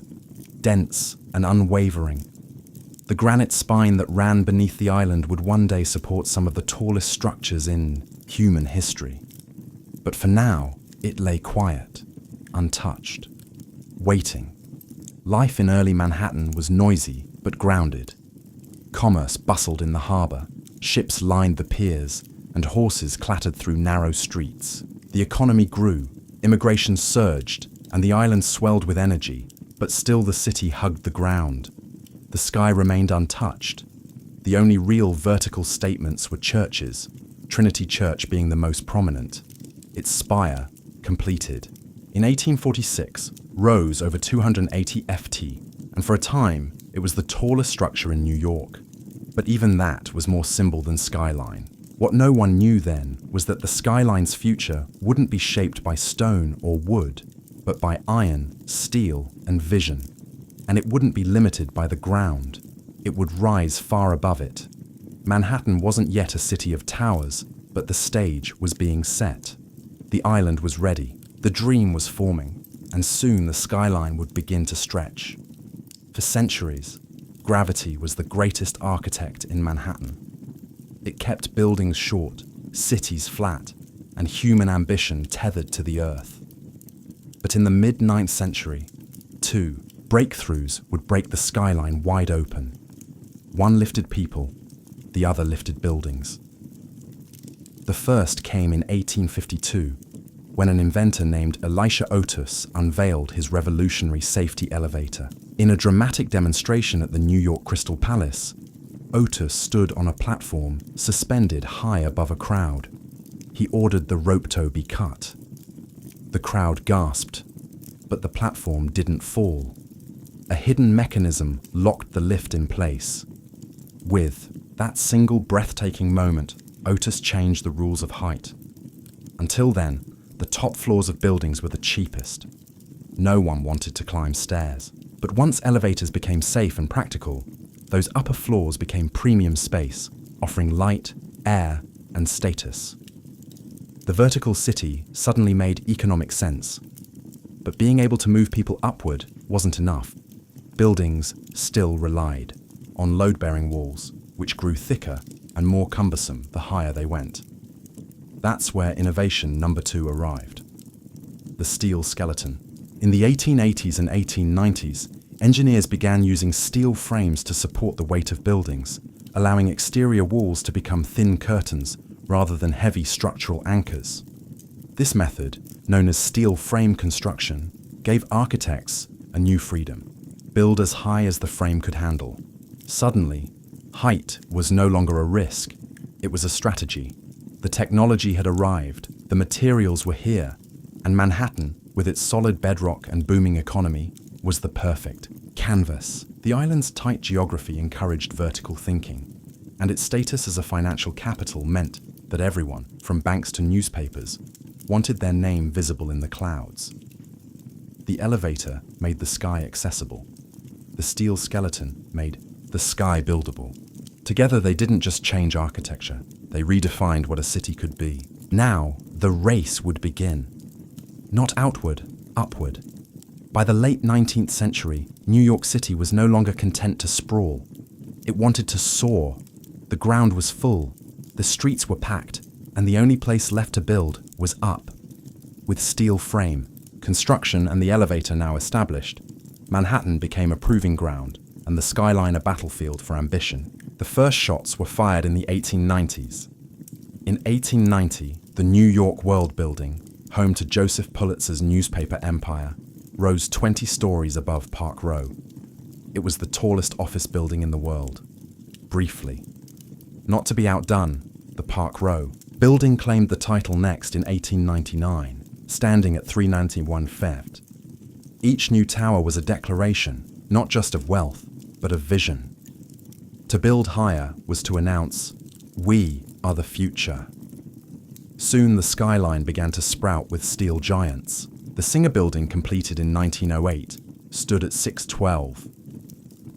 dense, and unwavering. The granite spine that ran beneath the island would one day support some of the tallest structures in human history. But for now, it lay quiet, untouched, waiting. Life in early Manhattan was noisy but grounded. Commerce bustled in the harbor, ships lined the piers, and horses clattered through narrow streets. The economy grew, immigration surged, and the island swelled with energy, but still the city hugged the ground. The sky remained untouched. The only real vertical statements were churches, Trinity Church being the most prominent. Its spire, completed in 1846, rose over 280 ft, and for a time, it was the tallest structure in New York. But even that was more symbol than skyline. What no one knew then was that the skyline's future wouldn't be shaped by stone or wood, but by iron, steel, and vision. And it wouldn't be limited by the ground. It would rise far above it. Manhattan wasn't yet a city of towers, but the stage was being set. The island was ready. The dream was forming, and soon the skyline would begin to stretch. For centuries, gravity was the greatest architect in Manhattan. It kept buildings short, cities flat, and human ambition tethered to the earth. But in the mid-9th century, two breakthroughs would break the skyline wide open. One lifted people, the other lifted buildings. The first came in 1852, when an inventor named Elisha Otis unveiled his revolutionary safety elevator. In a dramatic demonstration at the New York Crystal Palace, Otis stood on a platform suspended high above a crowd. He ordered the rope tow be cut. The crowd gasped, but the platform didn't fall. A hidden mechanism locked the lift in place. With that single breathtaking moment, Otis changed the rules of height. Until then, the top floors of buildings were the cheapest. No one wanted to climb stairs. But once elevators became safe and practical, those upper floors became premium space, offering light, air, and status. The vertical city suddenly made economic sense. But being able to move people upward wasn't enough. Buildings still relied on load-bearing walls, which grew thicker and more cumbersome the higher they went. That's where innovation number 2 arrived. The steel skeleton. In the 1880s and 1890s, engineers began using steel frames to support the weight of buildings, allowing exterior walls to become thin curtains rather than heavy structural anchors. This method, known as steel frame construction, gave architects a new freedom: build as high as the frame could handle. Suddenly, height was no longer a risk, it was a strategy. The technology had arrived, the materials were here, and Manhattan, with its solid bedrock and booming economy, was the perfect canvas. The island's tight geography encouraged vertical thinking, and its status as a financial capital meant that everyone, from banks to newspapers, wanted their name visible in the clouds. The elevator made the sky accessible. The steel skeleton made the sky buildable. Together, they didn't just change architecture, they redefined what a city could be. Now, the race would begin. Not outward, upward. By the late 19th century, New York City was no longer content to sprawl. It wanted to soar. The ground was full, the streets were packed, and the only place left to build was up. With steel frame, construction, and the elevator now established, Manhattan became a proving ground, and the skyline a battlefield for ambition. The first shots were fired in the 1890s. In 1890, the New York World Building, home to Joseph Pulitzer's newspaper empire, rose 20 stories above Park Row. It was the tallest office building in the world. Briefly. Not to be outdone, the Park Row, Building claimed the title next in 1899, standing at 391 feet. Each new tower was a declaration, not just of wealth, but of vision. To build higher was to announce, "We are the future." Soon the skyline began to sprout with steel giants. The Singer Building, completed in 1908, stood at 612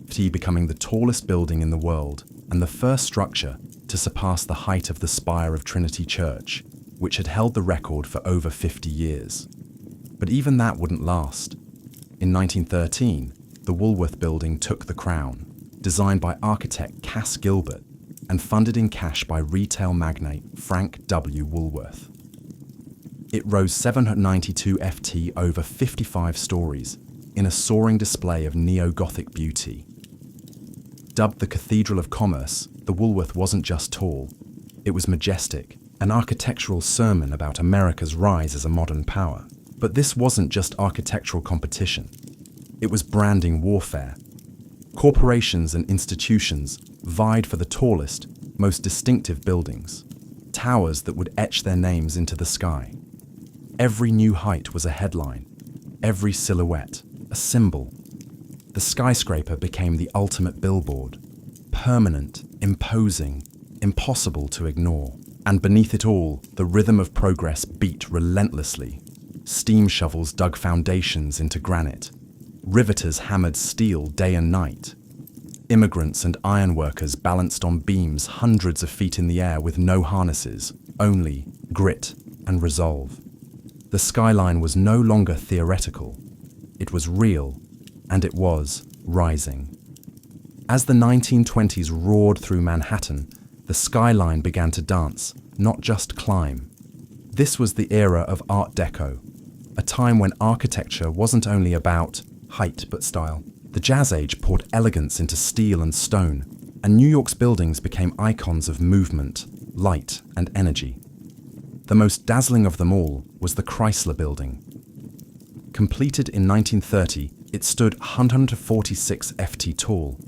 feet, becoming the tallest building in the world and the first structure to surpass the height of the spire of Trinity Church, which had held the record for over 50 years. But even that wouldn't last. In 1913, the Woolworth Building took the crown, designed by architect Cass Gilbert and funded in cash by retail magnate Frank W. Woolworth. It rose 792 ft over 55 stories in a soaring display of neo-Gothic beauty. Dubbed the Cathedral of Commerce, the Woolworth wasn't just tall, it was majestic, an architectural sermon about America's rise as a modern power. But this wasn't just architectural competition. It was branding warfare. Corporations and institutions vied for the tallest, most distinctive buildings, towers that would etch their names into the sky. Every new height was a headline, every silhouette a symbol. The skyscraper became the ultimate billboard, permanent, imposing, impossible to ignore. And beneath it all, the rhythm of progress beat relentlessly. Steam shovels dug foundations into granite. Riveters hammered steel day and night. Immigrants and ironworkers balanced on beams hundreds of feet in the air with no harnesses, only grit and resolve. The skyline was no longer theoretical. It was real, and it was rising. As the 1920s roared through Manhattan, the skyline began to dance, not just climb. This was the era of Art Deco, a time when architecture wasn't only about height but style. The Jazz Age poured elegance into steel and stone, and New York's buildings became icons of movement, light, and energy. The most dazzling of them all was the Chrysler Building. Completed in 1930, it stood 146 ft tall,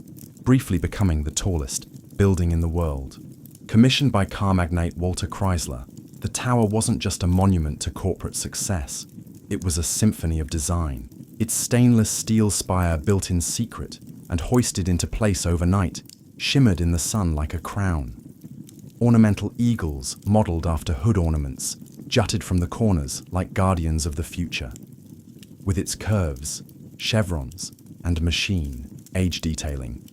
briefly becoming the tallest building in the world. Commissioned by car magnate Walter Chrysler, the tower wasn't just a monument to corporate success, it was a symphony of design. Its stainless steel spire, built in secret and hoisted into place overnight, shimmered in the sun like a crown. Ornamental eagles, modeled after hood ornaments, jutted from the corners like guardians of the future. With its curves, chevrons, and machine age detailing,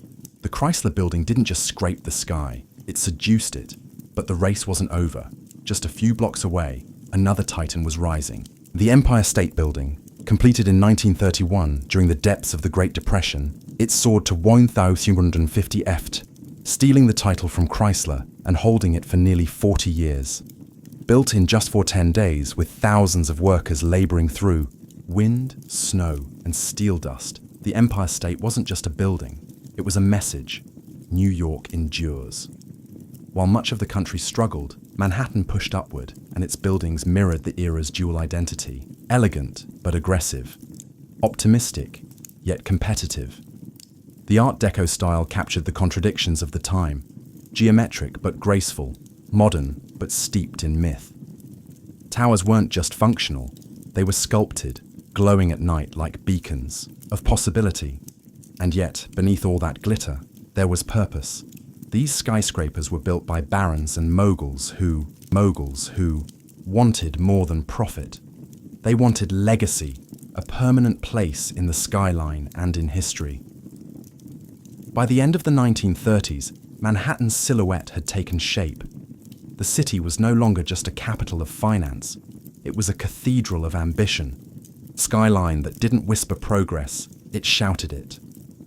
the Chrysler Building didn't just scrape the sky, it seduced it. But the race wasn't over. Just a few blocks away, another titan was rising. The Empire State Building, completed in 1931 during the depths of the Great Depression, it soared to 1,350 ft, stealing the title from Chrysler and holding it for nearly 40 years. Built in just 10 days, with thousands of workers laboring through wind, snow, and steel dust, the Empire State wasn't just a building, it was a message. New York endures. While much of the country struggled, Manhattan pushed upward, and its buildings mirrored the era's dual identity: elegant but aggressive, optimistic yet competitive. The Art Deco style captured the contradictions of the time: geometric but graceful, modern but steeped in myth. Towers weren't just functional, they were sculpted, glowing at night like beacons of possibility. And yet, beneath all that glitter, there was purpose. These skyscrapers were built by barons and moguls who wanted more than profit. They wanted legacy, a permanent place in the skyline and in history. By the end of the 1930s, Manhattan's silhouette had taken shape. The city was no longer just a capital of finance, it was a cathedral of ambition. Skyline that didn't whisper progress, it shouted it.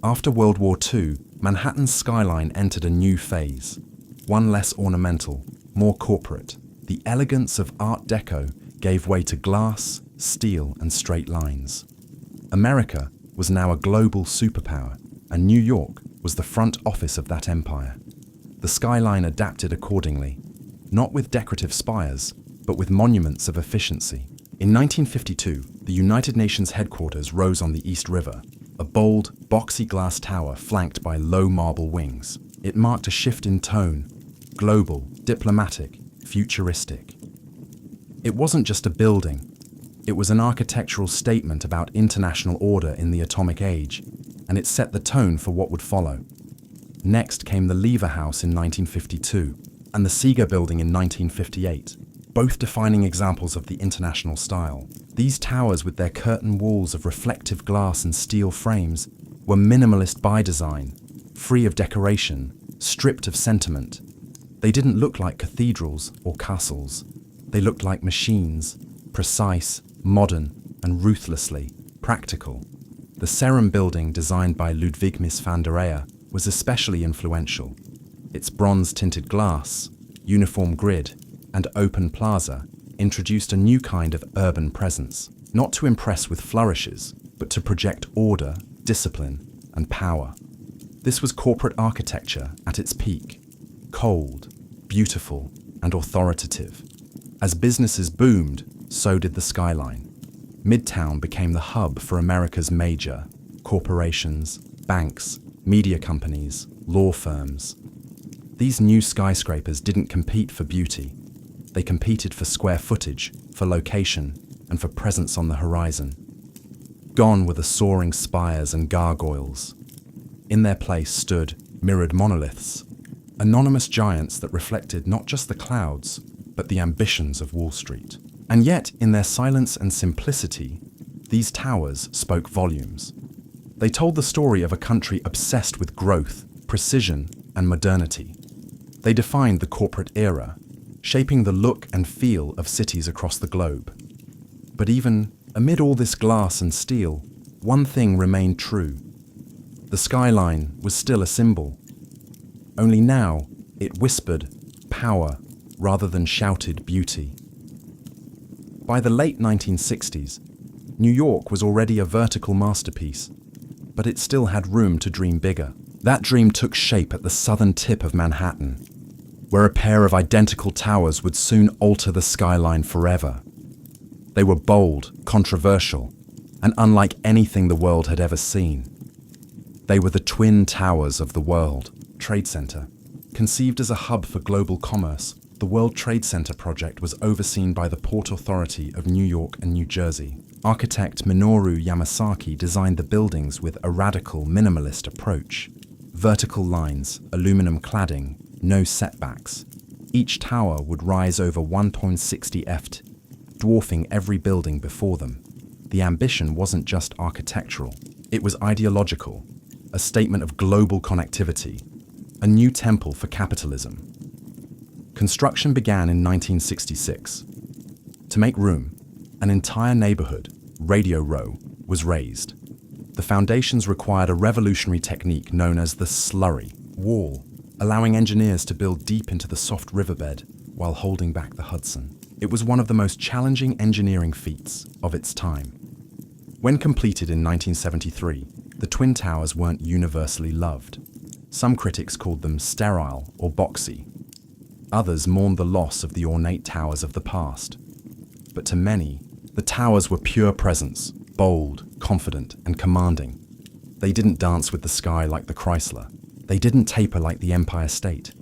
After World War II, Manhattan's skyline entered a new phase, one less ornamental, more corporate. The elegance of Art Deco gave way to glass, steel, and straight lines. America was now a global superpower, and New York was the front office of that empire. The skyline adapted accordingly, not with decorative spires, but with monuments of efficiency. In 1952, the United Nations headquarters rose on the East River, a bold, boxy glass tower flanked by low marble wings. It marked a shift in tone, global, diplomatic, futuristic. It wasn't just a building. It was an architectural statement about international order in the atomic age, and it set the tone for what would follow. Next came the Lever House in 1952 and the Seeger Building in 1958, both defining examples of the international style. These towers, with their curtain walls of reflective glass and steel frames, were minimalist by design, free of decoration, stripped of sentiment. They didn't look like cathedrals or castles. They looked like machines, precise, modern, and ruthlessly practical. The Serum Building, designed by Ludwig Mies van der Rohe, was especially influential. Its bronze-tinted glass, uniform grid, and open plaza introduced a new kind of urban presence, not to impress with flourishes, but to project order, discipline, and power. This was corporate architecture at its peak, cold, beautiful, and authoritative. As businesses boomed, so did the skyline. Midtown became the hub for America's major corporations, banks, media companies, law firms. These new skyscrapers didn't compete for beauty. They competed for square footage, for location, and for presence on the horizon. Gone were the soaring spires and gargoyles. In their place stood mirrored monoliths, anonymous giants that reflected not just the clouds, but the ambitions of Wall Street. And yet, in their silence and simplicity, these towers spoke volumes. They told the story of a country obsessed with growth, precision, and modernity. They defined the corporate era, shaping the look and feel of cities across the globe. But even amid all this glass and steel, one thing remained true. The skyline was still a symbol. Only now, it whispered power rather than shouted beauty. By the late 1960s, New York was already a vertical masterpiece, but it still had room to dream bigger. That dream took shape at the southern tip of Manhattan, where a pair of identical towers would soon alter the skyline forever. They were bold, controversial, and unlike anything the world had ever seen. They were the Twin Towers of the World Trade Center. Conceived as a hub for global commerce, the World Trade Center project was overseen by the Port Authority of New York and New Jersey. Architect Minoru Yamasaki designed the buildings with a radical minimalist approach. Vertical lines, aluminum cladding, no setbacks. Each tower would rise over 1.60 ft, dwarfing every building before them. The ambition wasn't just architectural, it was ideological, a statement of global connectivity, a new temple for capitalism. Construction began in 1966. To make room, an entire neighborhood, Radio Row, was raised. The foundations required a revolutionary technique known as the slurry wall, allowing engineers to build deep into the soft riverbed while holding back the Hudson. It was one of the most challenging engineering feats of its time. When completed in 1973, the Twin Towers weren't universally loved. Some critics called them sterile or boxy. Others mourned the loss of the ornate towers of the past. But to many, the towers were pure presence, bold, confident, and commanding. They didn't dance with the sky like the Chrysler. They didn't taper like the Empire State.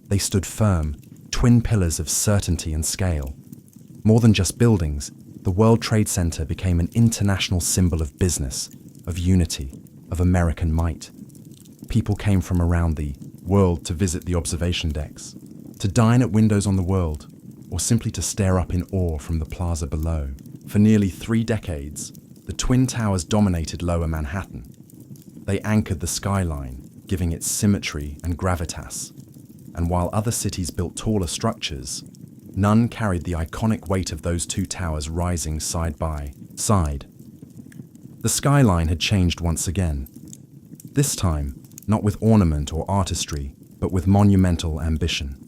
They stood firm, twin pillars of certainty and scale. More than just buildings, the World Trade Center became an international symbol of business, of unity, of American might. People came from around the world to visit the observation decks, to dine at windows on the world, or simply to stare up in awe from the plaza below. For nearly 3 decades, the Twin Towers dominated Lower Manhattan. They anchored the skyline, giving it symmetry and gravitas. And while other cities built taller structures, none carried the iconic weight of those 2 towers rising side by side. The skyline had changed once again. This time, not with ornament or artistry, but with monumental ambition.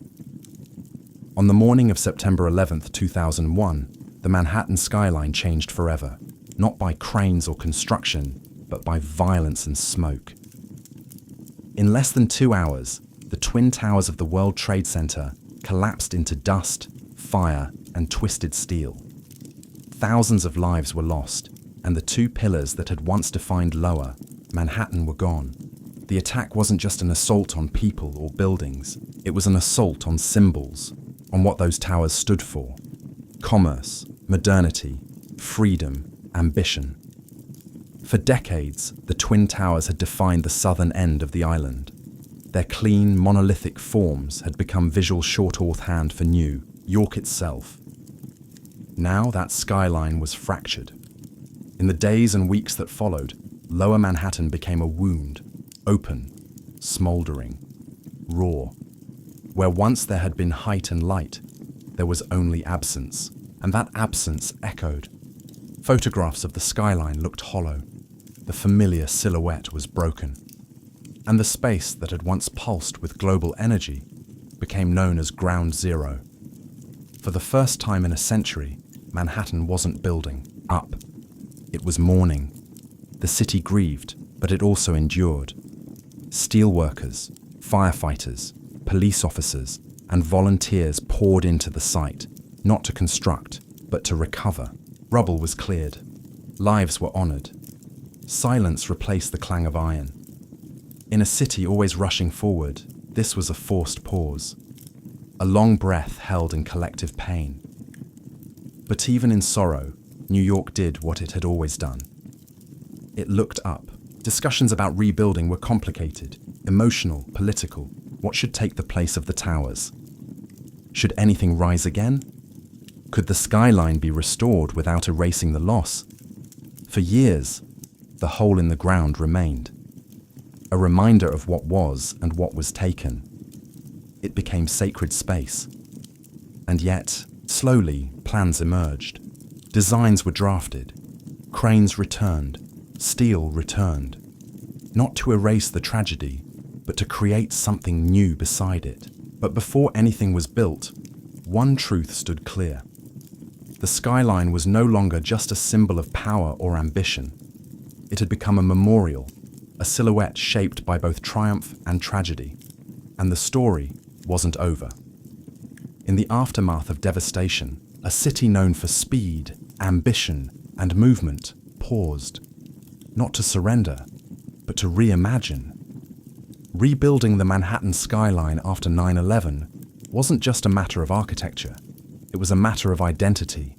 On the morning of September 11, 2001, the Manhattan skyline changed forever, not by cranes or construction, but by violence and smoke. In less than 2 hours, the Twin Towers of the World Trade Center collapsed into dust, fire, and twisted steel. Thousands of lives were lost, and the 2 pillars that had once defined Lower Manhattan were gone. The attack wasn't just an assault on people or buildings, it was an assault on symbols. on what those towers stood for: commerce, modernity, freedom, ambition. For decades, the Twin Towers had defined the southern end of the island. Their clean, monolithic forms had become visual shorthand for New York itself. Now that skyline was fractured. In the days and weeks that followed, Lower Manhattan became a wound, open, smoldering, raw. Where once there had been height and light, there was only absence, and that absence echoed. Photographs of the skyline looked hollow. The familiar silhouette was broken, and the space that had once pulsed with global energy became known as Ground Zero. For the first time in a century, Manhattan wasn't building up. It was mourning. The city grieved, but it also endured. Steelworkers, firefighters, police officers, and volunteers poured into the site, not to construct, but to recover. Rubble was cleared. Lives were honored. Silence replaced the clang of iron. In a city always rushing forward, this was a forced pause. A long breath held in collective pain. But even in sorrow, New York did what it had always done. It looked up. Discussions about rebuilding were complicated, emotional, political. What should take the place of the towers? Should anything rise again? Could the skyline be restored without erasing the loss? For years, the hole in the ground remained. A reminder of what was and what was taken. It became sacred space. And yet, slowly, plans emerged. Designs were drafted. Cranes returned. Steel returned. Not to erase the tragedy, but to create something new beside it. But before anything was built, one truth stood clear. The skyline was no longer just a symbol of power or ambition. It had become a memorial, a silhouette shaped by both triumph and tragedy. And the story wasn't over. In the aftermath of devastation, a city known for speed, ambition, and movement paused, not to surrender, but to reimagine. Rebuilding the Manhattan skyline after 9/11 wasn't just a matter of architecture, it was a matter of identity.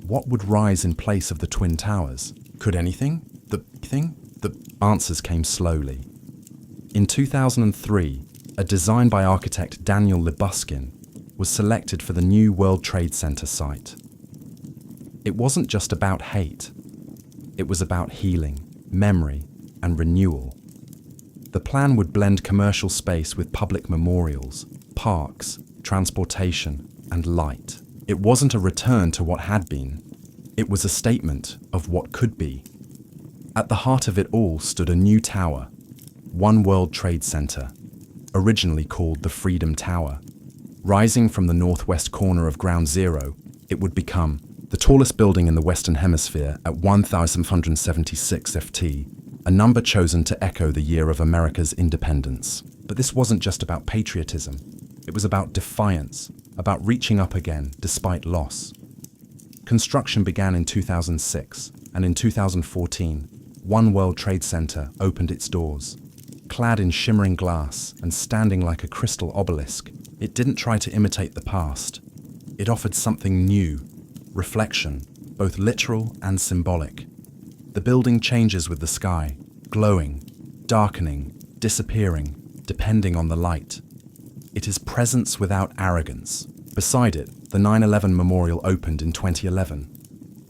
What would rise in place of the Twin Towers? Could anything? The answers came slowly. In 2003, a design by architect Daniel Libuskin was selected for the new World Trade Center site. It wasn't just about hate. It was about healing, memory, and renewal. The plan would blend commercial space with public memorials, parks, transportation, and light. It wasn't a return to what had been. It was a statement of what could be. At the heart of it all stood a new tower, One World Trade Center, originally called the Freedom Tower. Rising from the northwest corner of Ground Zero, it would become the tallest building in the Western Hemisphere at 1,576 FT, a number chosen to echo the year of America's independence. But this wasn't just about patriotism. It was about defiance, about reaching up again despite loss. Construction began in 2006, and in 2014, One World Trade Center opened its doors. Clad in shimmering glass and standing like a crystal obelisk, it didn't try to imitate the past. It offered something new, reflection, both literal and symbolic. The building changes with the sky, glowing, darkening, disappearing, depending on the light. It is presence without arrogance. Beside it, the 9/11 Memorial opened in 2011.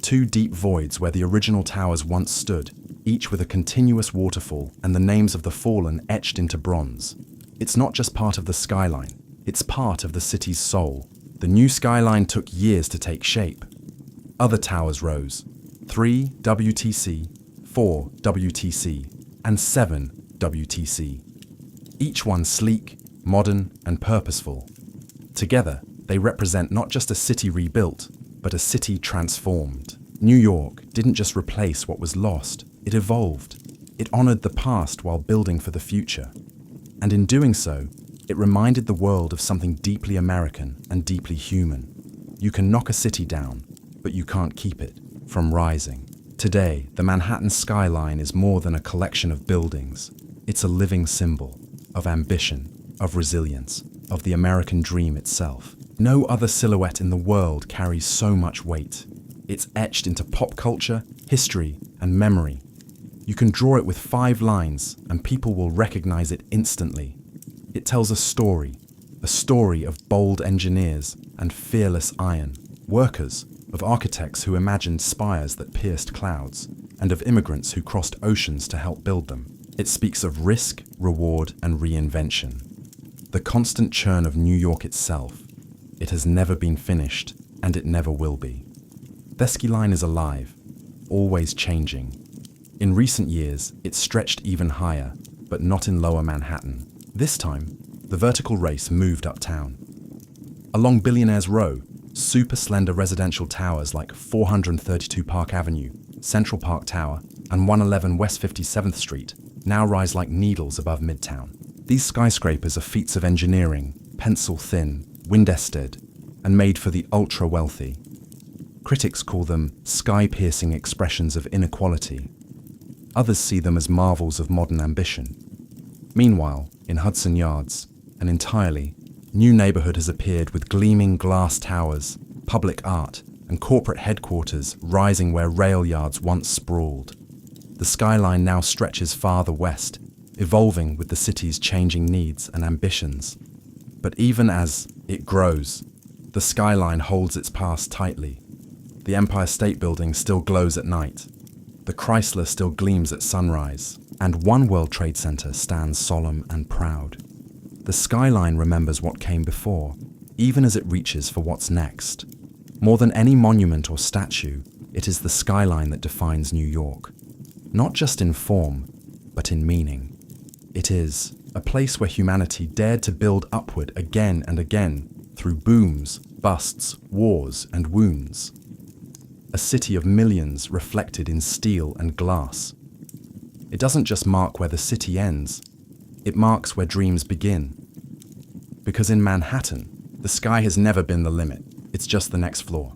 Two deep voids where the original towers once stood, each with a continuous waterfall and the names of the fallen etched into bronze. It's not just part of the skyline, it's part of the city's soul. The new skyline took years to take shape. Other towers rose, 3 WTC, 4 WTC, and 7 WTC. Each one sleek, modern, and purposeful. Together, they represent not just a city rebuilt, but a city transformed. New York didn't just replace what was lost, it evolved. It honored the past while building for the future. And in doing so, it reminded the world of something deeply American and deeply human. You can knock a city down, but you can't keep it from rising. Today, the Manhattan skyline is more than a collection of buildings. It's a living symbol of ambition, of resilience, of the American dream itself. No other silhouette in the world carries so much weight. It's etched into pop culture, history, and memory. You can draw it with 5 lines, and people will recognize it instantly. It tells a story of bold engineers and fearless iron, workers, of architects who imagined spires that pierced clouds, and of immigrants who crossed oceans to help build them. It speaks of risk, reward, and reinvention. The constant churn of New York itself. It has never been finished, and it never will be. The ski line is alive, always changing. In recent years, it's stretched even higher, but not in lower Manhattan. This time, the vertical race moved uptown. Along Billionaires Row, super slender residential towers like 432 Park Avenue, Central Park Tower, and 111 West 57th Street now rise like needles above Midtown. These skyscrapers are feats of engineering, pencil-thin, wind-ested, and made for the ultra-wealthy. Critics call them sky-piercing expressions of inequality. Others see them as marvels of modern ambition. Meanwhile, in Hudson Yards, an entirely new neighborhood has appeared with gleaming glass towers, public art, and corporate headquarters rising where rail yards once sprawled. The skyline now stretches farther west, evolving with the city's changing needs and ambitions. But even as it grows, the skyline holds its past tightly. The Empire State Building still glows at night. The Chrysler still gleams at sunrise, and One World Trade Center stands solemn and proud. The skyline remembers what came before, even as it reaches for what's next. More than any monument or statue, it is the skyline that defines New York. Not just in form, but in meaning. It is a place where humanity dared to build upward again and again through booms, busts, wars, and wounds. A city of millions reflected in steel and glass. It doesn't just mark where the city ends, it marks where dreams begin. Because in Manhattan, the sky has never been the limit, it's just the next floor.